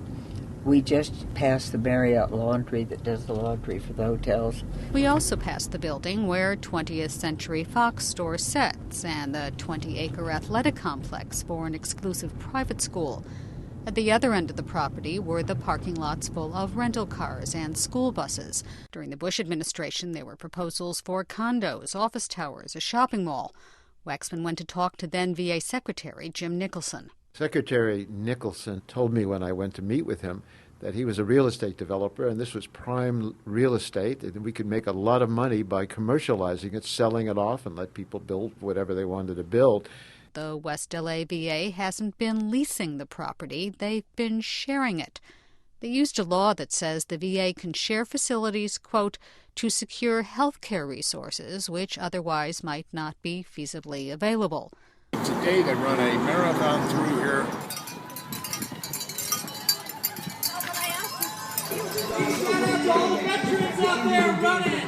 We just passed the Marriott Laundry that does the laundry for the hotels. We also passed the building where 20th Century Fox store sets and the 20-acre athletic complex for an exclusive private school. At the other end of the property were the parking lots full of rental cars and school buses. During the Bush administration, there were proposals for condos, office towers, a shopping mall. Waxman went to talk to then VA Secretary Jim Nicholson. Secretary Nicholson told me when I went to meet with him that he was a real estate developer, and this was prime real estate, and we could make a lot of money by commercializing it, selling it off, and let people build whatever they wanted to build. The West LA VA hasn't been leasing the property, they've been sharing it. They used a law that says the VA can share facilities, quote, to secure health care resources which otherwise might not be feasibly available. Today they run a marathon through here. All the veterans out there running.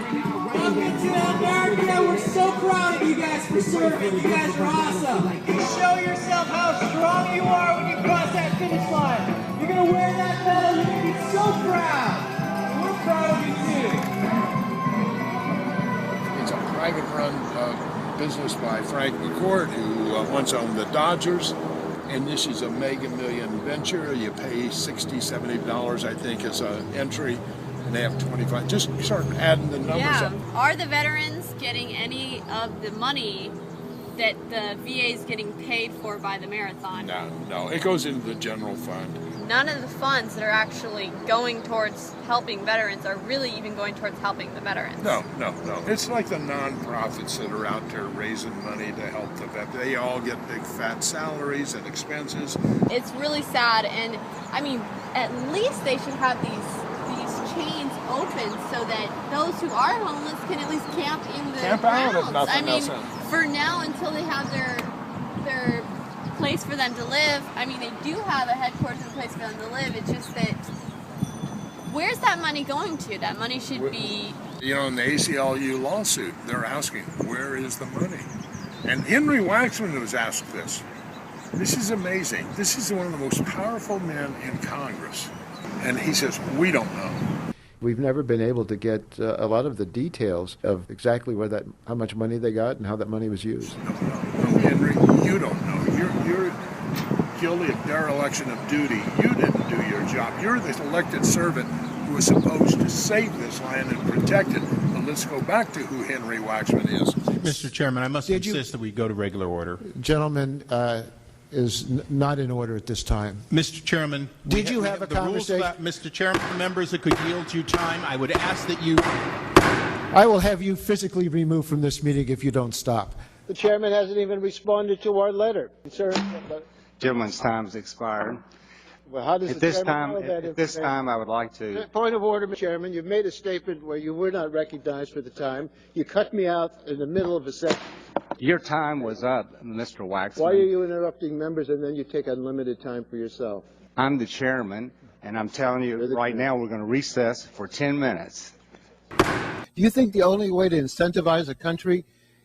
Welcome to America. We're so proud of you guys for serving. You guys are awesome. Show yourself how strong you are when you cross that finish line. You're going to wear that medal. You're going to be so proud. And we're proud of you too. It's a private-run business by Frank McCourt, who once owned the Dodgers. And this is a mega million venture. You pay $60, $70, I think, as an entry, and they have 25. Just start adding the numbers up. Are the veterans getting any of the money that the VA is getting paid for by the marathon? No. It goes into the general fund. None of the funds that are actually going towards helping veterans are really even going towards helping the veterans. No. It's like the nonprofits that are out there raising money to help the veterans. They all get big fat salaries and expenses. It's really sad, and I mean, at least they should have these chains open so that those who are homeless can at least camp in the Camp grounds. out if nothing else. For now, until they have their place for them to live. I mean, they do have a headquarters and a place for them to live. It's just that, where's that money going to? That money should be... You know, in the ACLU lawsuit, they're asking, where is the money? And Henry Waxman was asked this. This is amazing. This is one of the most powerful men in Congress. And he says, we don't know. We've never been able to get a lot of the details of exactly how much money they got and how that money was used. No, Henry, you don't know. You're guilty of dereliction of duty. You didn't do your job. You're the elected servant who is supposed to save this land and protect it. But let's go back to who Henry Waxman is. Mr. Chairman, I must insist that we go to regular order. Gentleman is not in order at this time. Mr. Chairman, did you have a conversation? Mr. Chairman, members that could yield you time, I would ask that you... I will have you physically removed from this meeting if you don't stop. The chairman hasn't even responded to our letter. Sir, Gentleman's time has expired. well, how does At the this chairman know time, that at this time, I would like to. Point of order, Mr. Chairman. You've made a statement where you were not recognized for the time. You cut me out in the middle of a sentence. Your time was up, Mr. Waxman. Why are you interrupting members and then you take unlimited time for yourself? I'm the chairman, and I'm telling you right now we're going to recess for 10 minutes. Do you think the only way to incentivize a country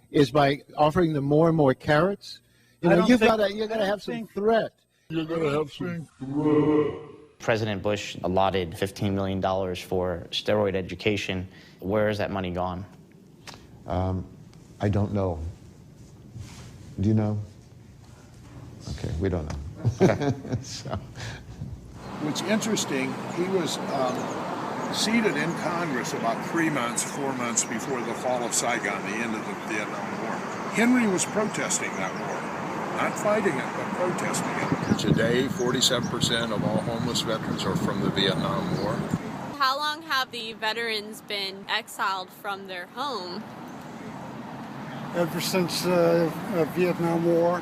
is by offering them more and more carrots? You know, you're going to have some threat. You're going to have some threat. President Bush allotted $15 million for steroid education. Where has that money gone? I don't know. Do you know? Okay, we don't know. So. What's interesting, he was seated in Congress about 4 months before the fall of Saigon, the end of the Vietnam War. Henry was protesting that war. Not fighting it, but protesting it. Today, 47% of all homeless veterans are from the Vietnam War. How long have the veterans been exiled from their home? Ever since the Vietnam War.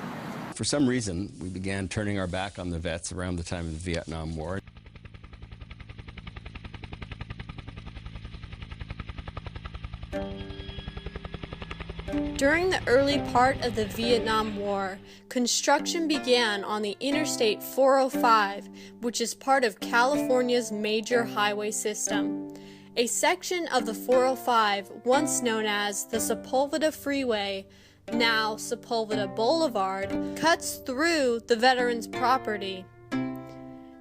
For some reason, we began turning our back on the vets around the time of the Vietnam War. During the early part of the Vietnam War, construction began on the Interstate 405, which is part of California's major highway system. A section of the 405, once known as the Sepulveda Freeway, now Sepulveda Boulevard, cuts through the veterans' property.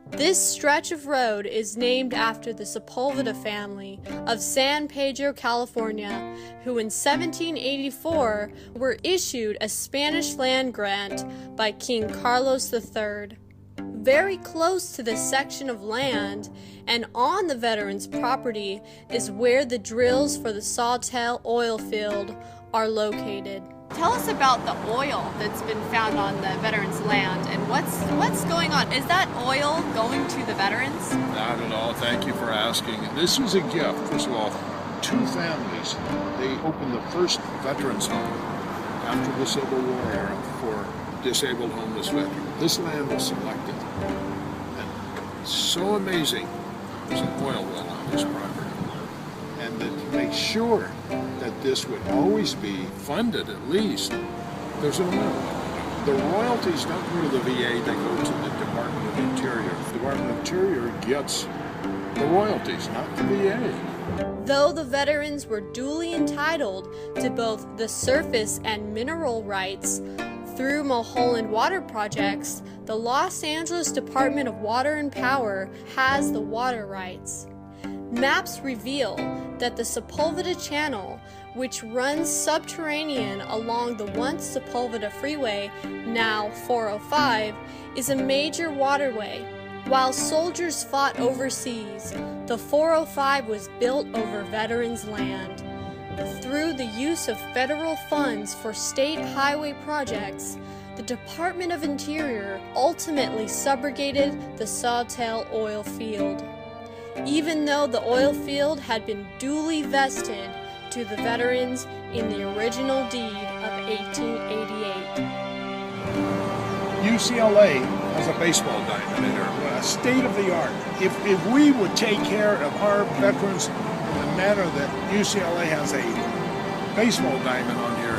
This stretch of road is named after the Sepulveda family of San Pedro, California, who in 1784 were issued a Spanish land grant by King Carlos III. Very close to this section of land and on the veterans' property is where the drills for the Sawtell oil field are located. Tell us about the oil that's been found on the veterans' land and what's going on. Is that oil going to the veterans? Not at all. Thank you for asking. This was a gift. First of all, two families. They opened the first veterans home after the Civil War era for disabled homeless veterans. This land was selected. And so amazing. There's an oil well on this property. And that to make sure that this would always be funded, at least, there's an oil well. The royalties don't go to the VA, they go to the Department of Interior. The Department of Interior gets the royalties, not the VA. Though the veterans were duly entitled to both the surface and mineral rights through Mulholland water projects, the Los Angeles Department of Water and Power has the water rights. Maps reveal that the Sepulveda Channel, which runs subterranean along the once Sepulveda Freeway, now 405, is a major waterway. While soldiers fought overseas, the 405 was built over veterans' land. Through the use of federal funds for state highway projects, the Department of Interior ultimately subrogated the Sawtell oil field. Even though the oil field had been duly vested to the veterans in the original deed of 1888. UCLA has a baseball diamond in there, state of the art. If we would take care of our veterans in the manner that UCLA has a baseball diamond on here,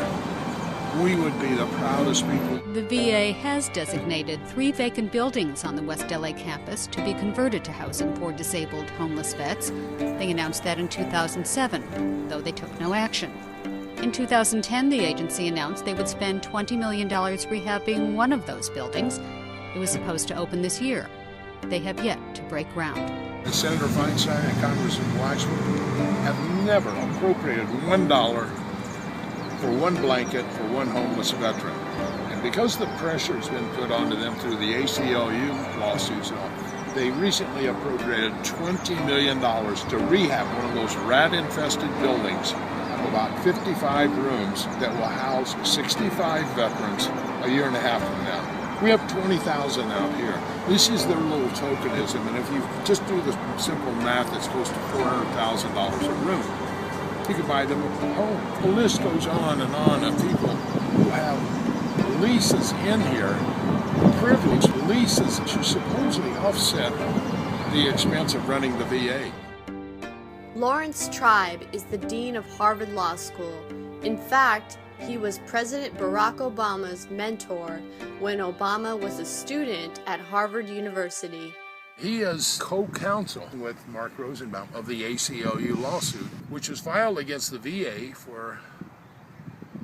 we would be the proudest people. The VA has designated 3 vacant buildings on the West LA campus to be converted to housing for disabled homeless vets. They announced that in 2007, though they took no action. In 2010, the agency announced they would spend $20 million rehabbing one of those buildings. It was supposed to open this year. They have yet to break ground. Senator Feinstein and Congressman Waxman have never appropriated $1 for one blanket for one homeless veteran. And because the pressure has been put onto them through the ACLU lawsuits, they recently appropriated $20 million to rehab one of those rat-infested buildings of about 55 rooms that will house 65 veterans a year and a half from now. We have 20,000 out here. This is their little tokenism, and if you just do the simple math, it's close to $400,000 a room. You could buy them a home. The list goes on of people who have leases in here, privileged leases to supposedly offset the expense of running the VA. Lawrence Tribe is the dean of Harvard Law School. In fact, he was President Barack Obama's mentor when Obama was a student at Harvard University. He is co-counsel with Mark Rosenbaum of the ACLU lawsuit, which was filed against the VA for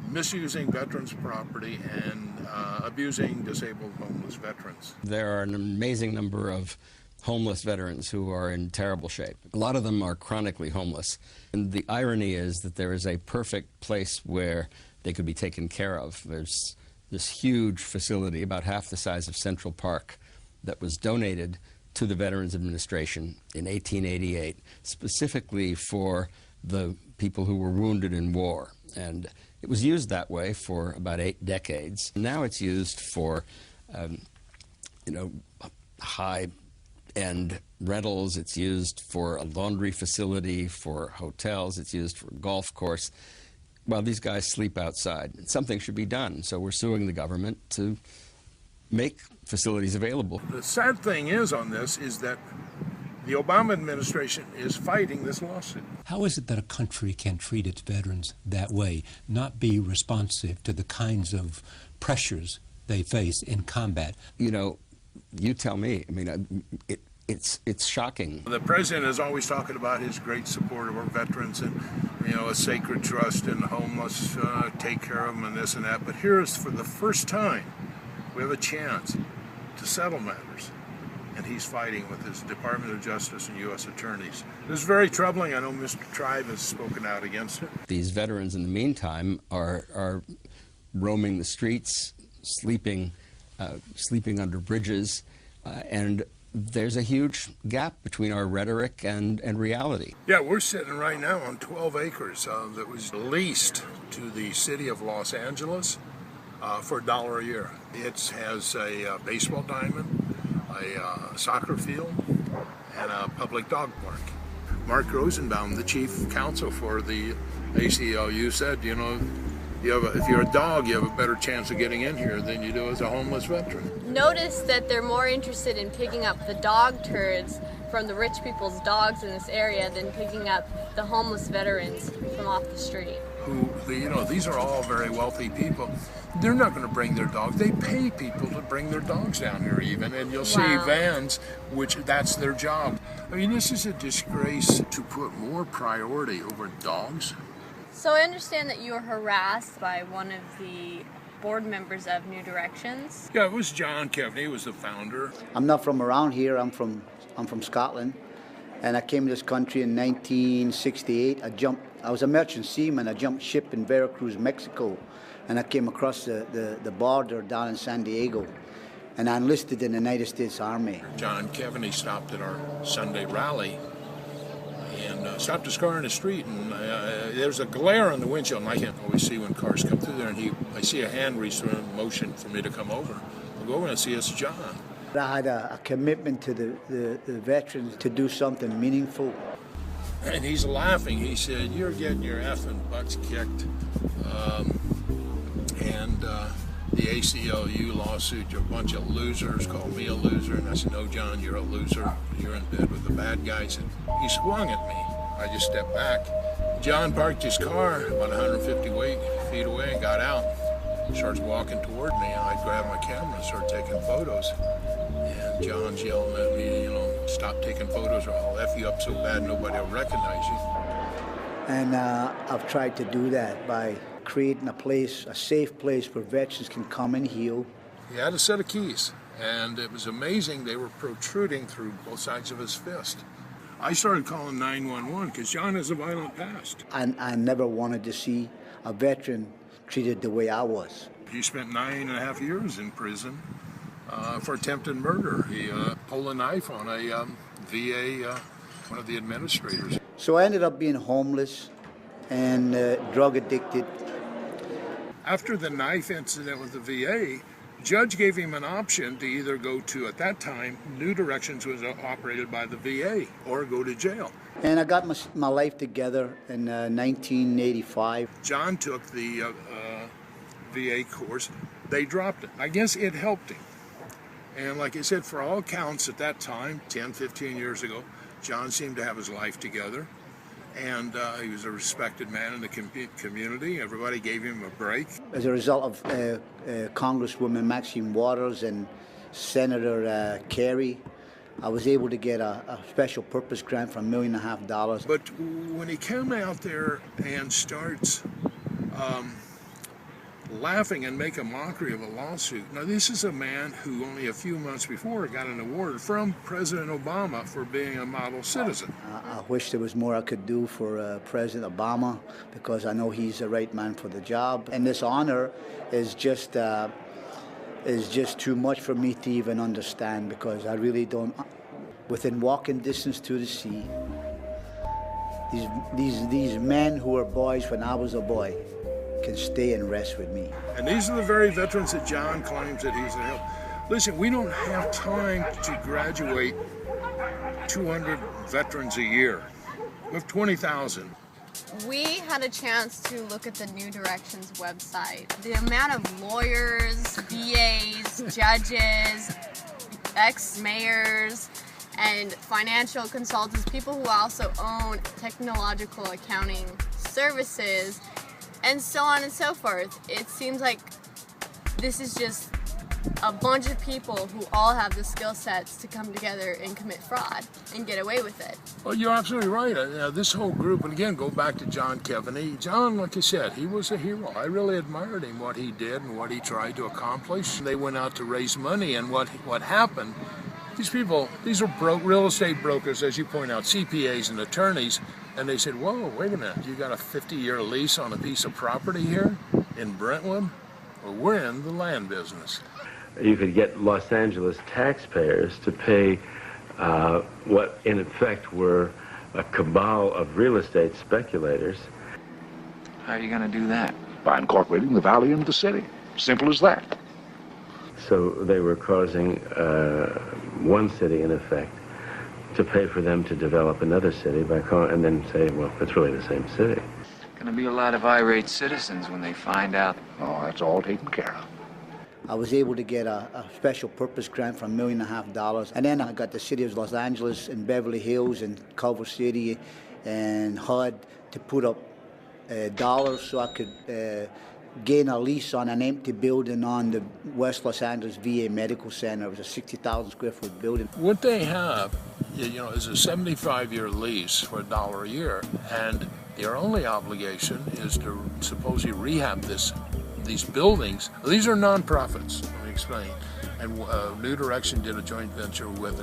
misusing veterans' property and abusing disabled homeless veterans. There are an amazing number of homeless veterans who are in terrible shape. A lot of them are chronically homeless. And the irony is that there is a perfect place where they could be taken care of. There's this huge facility, about half the size of Central Park, that was donated to the Veterans Administration in 1888, specifically for the people who were wounded in war. And it was used that way for about 8 decades. Now it's used for, high-end rentals. It's used for a laundry facility, for hotels. It's used for a golf course. Well, these guys sleep outside. Something should be done. So we're suing the government to make facilities available. The sad thing is on this is that the Obama administration is fighting this lawsuit. How is it that a country can treat its veterans that way, not be responsive to the kinds of pressures they face in combat? You know, you tell me. I mean, it's shocking. The president is always talking about his great support of our veterans and, you know, a sacred trust in the homeless, take care of them and this and that. But here's, for the first time, we have a chance to settle matters. And he's fighting with his Department of Justice and U.S. attorneys. This is very troubling. I know Mr. Tribe has spoken out against it. These veterans, in the meantime, are roaming the streets, sleeping under bridges, and there's a huge gap between our rhetoric and reality. Yeah, we're sitting right now on 12 acres that was leased to the city of Los Angeles for $1 a year. It has a baseball diamond, a soccer field, and a public dog park. Mark Rosenbaum, the chief counsel for the ACLU, said, you know, if you're a dog, you have a better chance of getting in here than you do as a homeless veteran. Notice that they're more interested in picking up the dog turds from the rich people's dogs in this area than picking up the homeless veterans from off the street. Who, you know, these are all very wealthy people. They're not going to bring their dogs. They pay people to bring their dogs down here even, and you'll see vans, which that's their job. I mean, this is a disgrace to put more priority over dogs. So I understand that you were harassed by one of the board members of New Directions. Yeah, it was John Kevney, he was the founder. I'm not from around here, I'm from Scotland, and I came to this country in 1968. I was a merchant seaman. I jumped ship in Veracruz, Mexico, and I came across the border down in San Diego, and I enlisted in the United States Army. John Kevney stopped at our Sunday rally and stopped his car in the street, and there's a glare on the windshield, and I can't always see when cars come through there, and I see a hand reach through and motion for me to come over. I'll go over and see it's John. I had a commitment to the veterans to do something meaningful. And he's laughing. He said, "You're getting your effing butts kicked." The ACLU lawsuit, you're a bunch of losers, called me a loser. And I said, "No, John, you're a loser. You're in bed with the bad guys." And he swung at me. I just stepped back. John parked his car about 150 feet away and got out. He starts walking toward me, and I grabbed my camera and started taking photos. And John's yelling at me, you know, "Stop taking photos or I'll F you up so bad nobody will recognize you." And I've tried to do that by creating a safe place where veterans can come and heal. He had a set of keys, and it was amazing. They were protruding through both sides of his fist. I started calling 911 because John has a violent past. I never wanted to see a veteran treated the way I was. He spent 9.5 years in prison for attempted murder. He pulled a knife on a VA, one of the administrators. So I ended up being homeless and drug addicted. After the knife incident with the VA, judge gave him an option to either go to, at that time, New Directions was operated by the VA, or go to jail. And I got my life together in 1985. John took the VA course. They dropped it. I guess it helped him. And like I said, for all accounts at that time, 10, 15 years ago, John seemed to have his life together. And he was a respected man in the community. Everybody gave him a break. As a result of Congresswoman Maxine Waters and Senator Kerry, I was able to get a special purpose grant for $1.5 million. But when he came out there and starts laughing and make a mockery of a lawsuit. Now, this is a man who only a few months before got an award from President Obama for being a model citizen. I wish there was more I could do for President Obama, because I know he's the right man for the job. And this honor is just too much for me to even understand, because I really don't. Within walking distance to the sea, these men who were boys when I was a boy can stay and rest with me. And these are the very veterans that John claims that he's to help. Listen, we don't have time to graduate 200 veterans a year. We have 20,000. We had a chance to look at the New Directions website. The amount of lawyers, VAs, judges, ex-mayors, and financial consultants, people who also own technological accounting services, and so on and so forth. It seems like this is just a bunch of people who all have the skill sets to come together and commit fraud and get away with it. Well, you're absolutely right. This whole group, and again, go back to John Kevanagh. John, like I said, he was a hero. I really admired him, what he did and what he tried to accomplish. They went out to raise money, and what happened, these people, these are real estate brokers, as you point out, CPAs and attorneys, and they said, whoa, wait a minute, you got a 50-year lease on a piece of property here in Brentwood? Well, we're in the land business. You could get Los Angeles taxpayers to pay what in effect were a cabal of real estate speculators. How are you going to do that? By incorporating the valley into the city. Simple as that. So they were causing one city, in effect, to pay for them to develop another city and then say, well, it's really the same city. Going to be a lot of irate citizens when they find out. Oh, that's all taken care of. I was able to get a special purpose grant for $1.5 million. And then I got the city of Los Angeles and Beverly Hills and Culver City and HUD to put up dollars so I could gain a lease on an empty building on the West Los Angeles VA Medical Center. It was a 60,000 square foot building. What they have, is a 75-year lease for $1 a year, and their only obligation is to supposedly rehab these buildings. These are nonprofits, let me explain. And New Direction did a joint venture with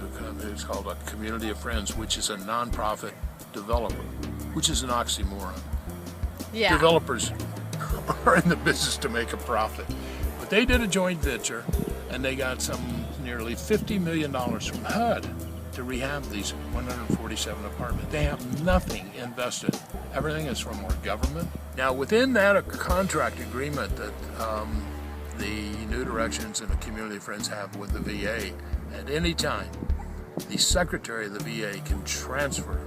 it's called a Community of Friends, which is a nonprofit developer, which is an oxymoron. Yeah. Developers are in the business to make a profit. But they did a joint venture, and they got nearly $50 million from HUD to rehab these 147 apartments. They have nothing invested. Everything is from our government. Now, within that, a contract agreement that the New Directions and the Community Friends have with the VA, at any time, the secretary of the VA can transfer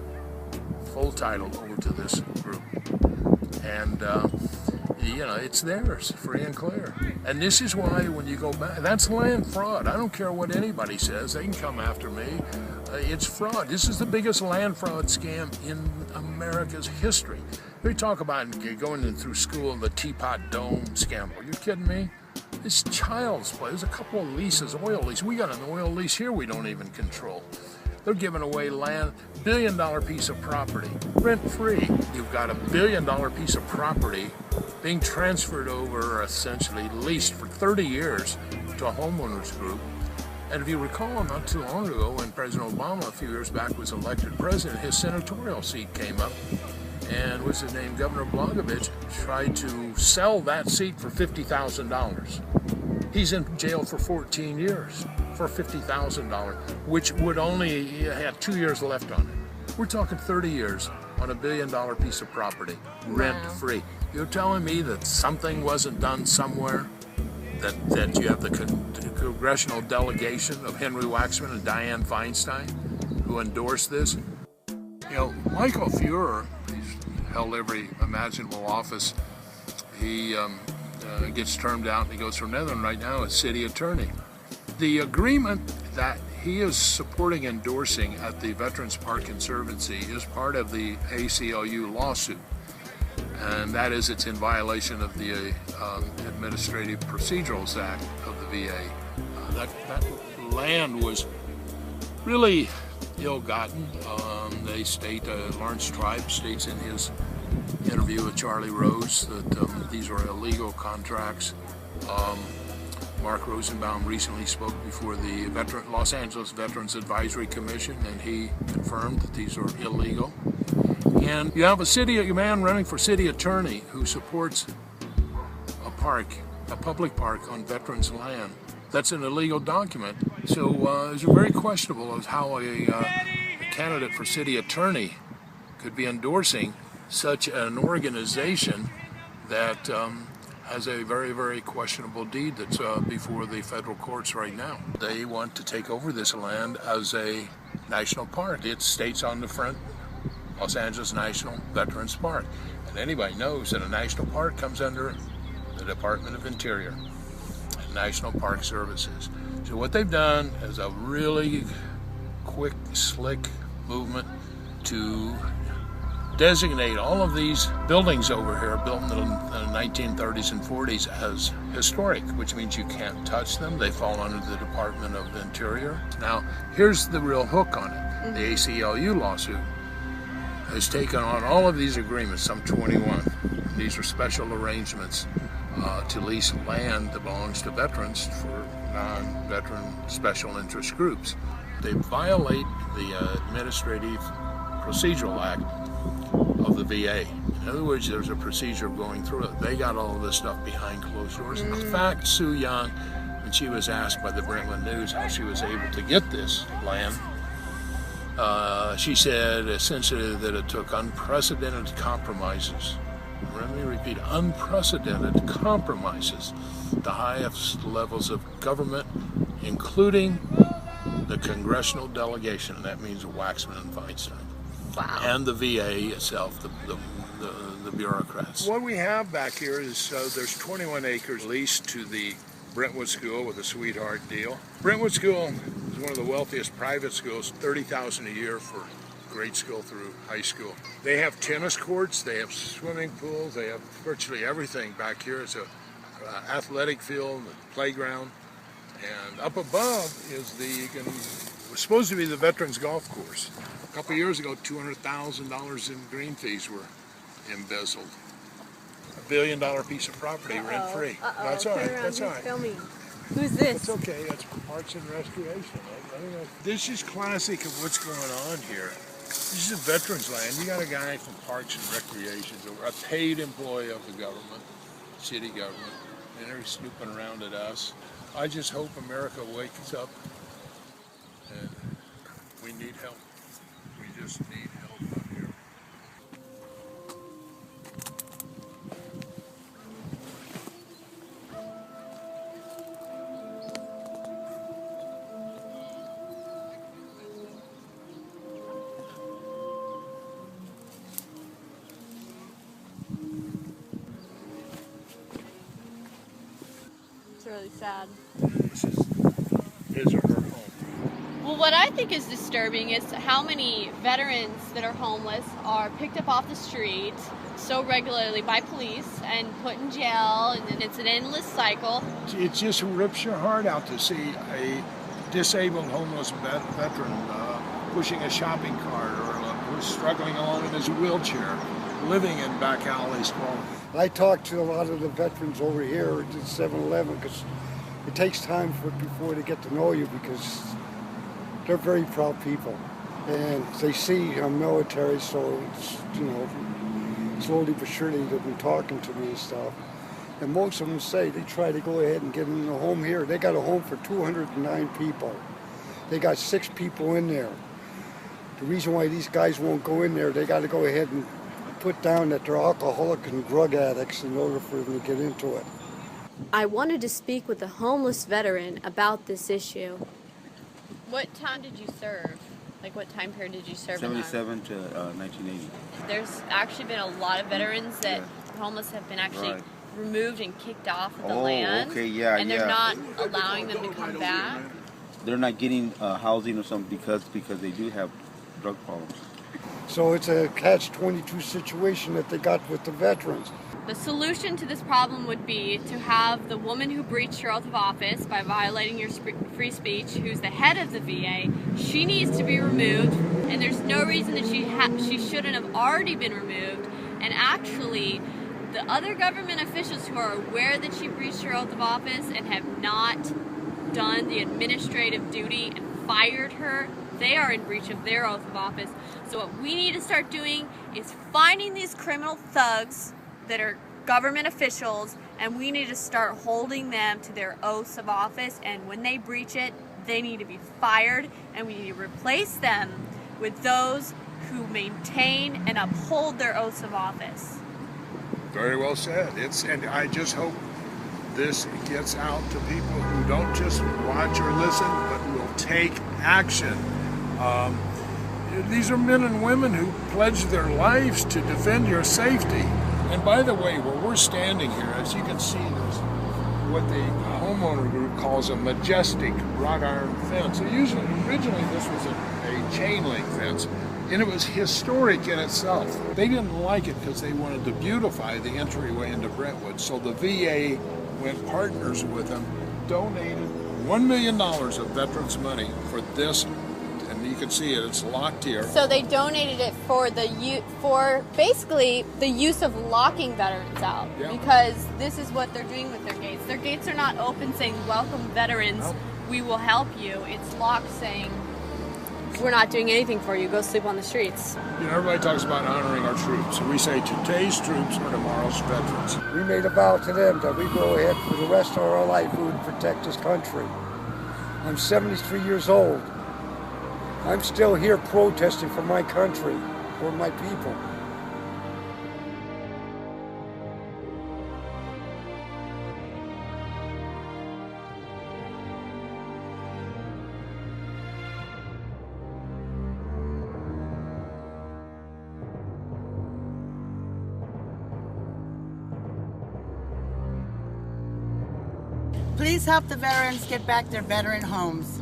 full title over to this group. And it's theirs, free and clear. And this is why when you go back, that's land fraud. I don't care what anybody says. They can come after me. It's fraud. This is the biggest land fraud scam in America's history. We talk about going in through school and the Teapot Dome scandal. Are you kidding me? It's child's play. There's a couple of leases, oil leases. We got an oil lease here we don't even control. They're giving away land, $1 billion piece of property, rent-free. You've got a $1 billion piece of property being transferred over, essentially leased for 30 years to a homeowners group. And if you recall, not too long ago, when President Obama, a few years back, was elected president, his senatorial seat came up, and what's his name, Governor Blagojevich, tried to sell that seat for $50,000. He's in jail for 14 years for $50,000, which would only have 2 years left on it. We're talking 30 years on a $1 billion piece of property, rent-free. You're telling me that something wasn't done somewhere? That you have the congressional delegation of Henry Waxman and Dianne Feinstein who endorsed this? Michael Feuer, he's held every imaginable office. He gets termed out and he goes for another one right now as city attorney. The agreement that he is supporting endorsing at the Veterans Park Conservancy is part of the ACLU lawsuit. And that is, it's in violation of the Administrative Procedurals Act of the VA. That land was really ill-gotten. They state, Lawrence Tribe states in his interview with Charlie Rose that these are illegal contracts. Mark Rosenbaum recently spoke before the Los Angeles Veterans Advisory Commission, and he confirmed that these are illegal. And you have a man running for city attorney who supports a public park on veterans' land. That's an illegal document. So it's very questionable as how a candidate for city attorney could be endorsing such an organization that has a very, very questionable deed that's before the federal courts right now. They want to take over this land as a national park. It states on the front, Los Angeles National Veterans Park. And anybody knows that a national park comes under the Department of Interior and National Park Services. So what they've done is a really quick, slick movement to designate all of these buildings over here built in the 1930s and 40s as historic, which means you can't touch them. They fall under the Department of the Interior. Now, here's the real hook on it. The ACLU lawsuit has taken on all of these agreements, some 21. These are special arrangements to lease land that belongs to veterans for non-veteran special interest groups. They violate the Administrative Procedural Act of the VA. In other words, there's a procedure going through it. They got all of this stuff behind closed doors. In fact, Sue Young, when she was asked by the Brentwood News how she was able to get this land, she said essentially that it took unprecedented compromises. Let me repeat, unprecedented compromises. The highest levels of government, including the congressional delegation, and that means Waxman and Feinstein. Wow. And the VA itself, the bureaucrats. What we have back here is there's 21 acres leased to the Brentwood School with a sweetheart deal. Brentwood School is one of the wealthiest private schools, $30,000 a year for grade school through high school. They have tennis courts, they have swimming pools, they have virtually everything back here. It's a athletic field, a playground, and up above is was supposed to be the Veterans Golf Course. A couple of years ago, $200,000 in green fees were embezzled. $1 billion piece of property rent-free. That's all right. That's all right. Filming. Who's this? It's okay. That's Parks and Recreation. This is classic of what's going on here. This is veterans land. You got a guy from Parks and Recreation, a paid employee of the government, city government, and they're snooping around at us. I just hope America wakes up, and we need help. We just need help out here. It's really sad. This is his or her home. Well, what I think is disturbing is how many veterans that are homeless are picked up off the street so regularly by police and put in jail, and then it's an endless cycle. It just rips your heart out to see a disabled homeless veteran pushing a shopping cart, or who's struggling along in his wheelchair, living in back alleys. I talked to a lot of the veterans over here at 7-Eleven because it takes time before they get to know you, because they're very proud people, and they see I'm military, so it's, slowly but surely they've been talking to me and stuff. And most of them say they try to go ahead and get in a home here. They got a home for 209 people. They got 6 people in there. The reason why these guys won't go in there, they got to go ahead and put down that they're alcoholic and drug addicts in order for them to get into it. I wanted to speak with a homeless veteran about this issue. What time did you serve? Like, what time period did you serve? 77 to 1980. There's actually been a lot of veterans that homeless have been actually removed and kicked off of the land. Okay, yeah, and they're not allowing them to come back. They're not getting housing or something because they do have drug problems. So it's a catch-22 situation that they got with the veterans. The solution to this problem would be to have the woman who breached her oath of office by violating your free speech, who's the head of the VA, she needs to be removed, and there's no reason that she shouldn't have already been removed. And actually, the other government officials who are aware that she breached her oath of office and have not done the administrative duty and fired her, they are in breach of their oath of office. So what we need to start doing is finding these criminal thugs that are government officials, and we need to start holding them to their oaths of office, and when they breach it, they need to be fired, and we need to replace them with those who maintain and uphold their oaths of office. Very well said. And I just hope this gets out to people who don't just watch or listen, but will take action. These are men and women who pledge their lives to defend your safety. And by the way, where we're standing here, as you can see, there's what the homeowner group calls a majestic wrought iron fence. Originally this was a chain link fence. And it was historic in itself. They didn't like it because they wanted to beautify the entryway into Brentwood. So the VA went partners with them, donated $1 million of veterans' money for this. And you can see it, it's locked here. So they donated it for basically the use of locking veterans out. Yeah. Because this is what they're doing with their gates. Their gates are not open saying, welcome veterans, we will help you. It's locked saying, we're not doing anything for you, go sleep on the streets. You know, everybody talks about honoring our troops. We say today's troops are tomorrow's veterans. We made a vow to them that we go ahead for the rest of our life, we would protect this country. I'm 73 years old. I'm still here protesting for my country, for my people. Please help the veterans get back their veteran homes.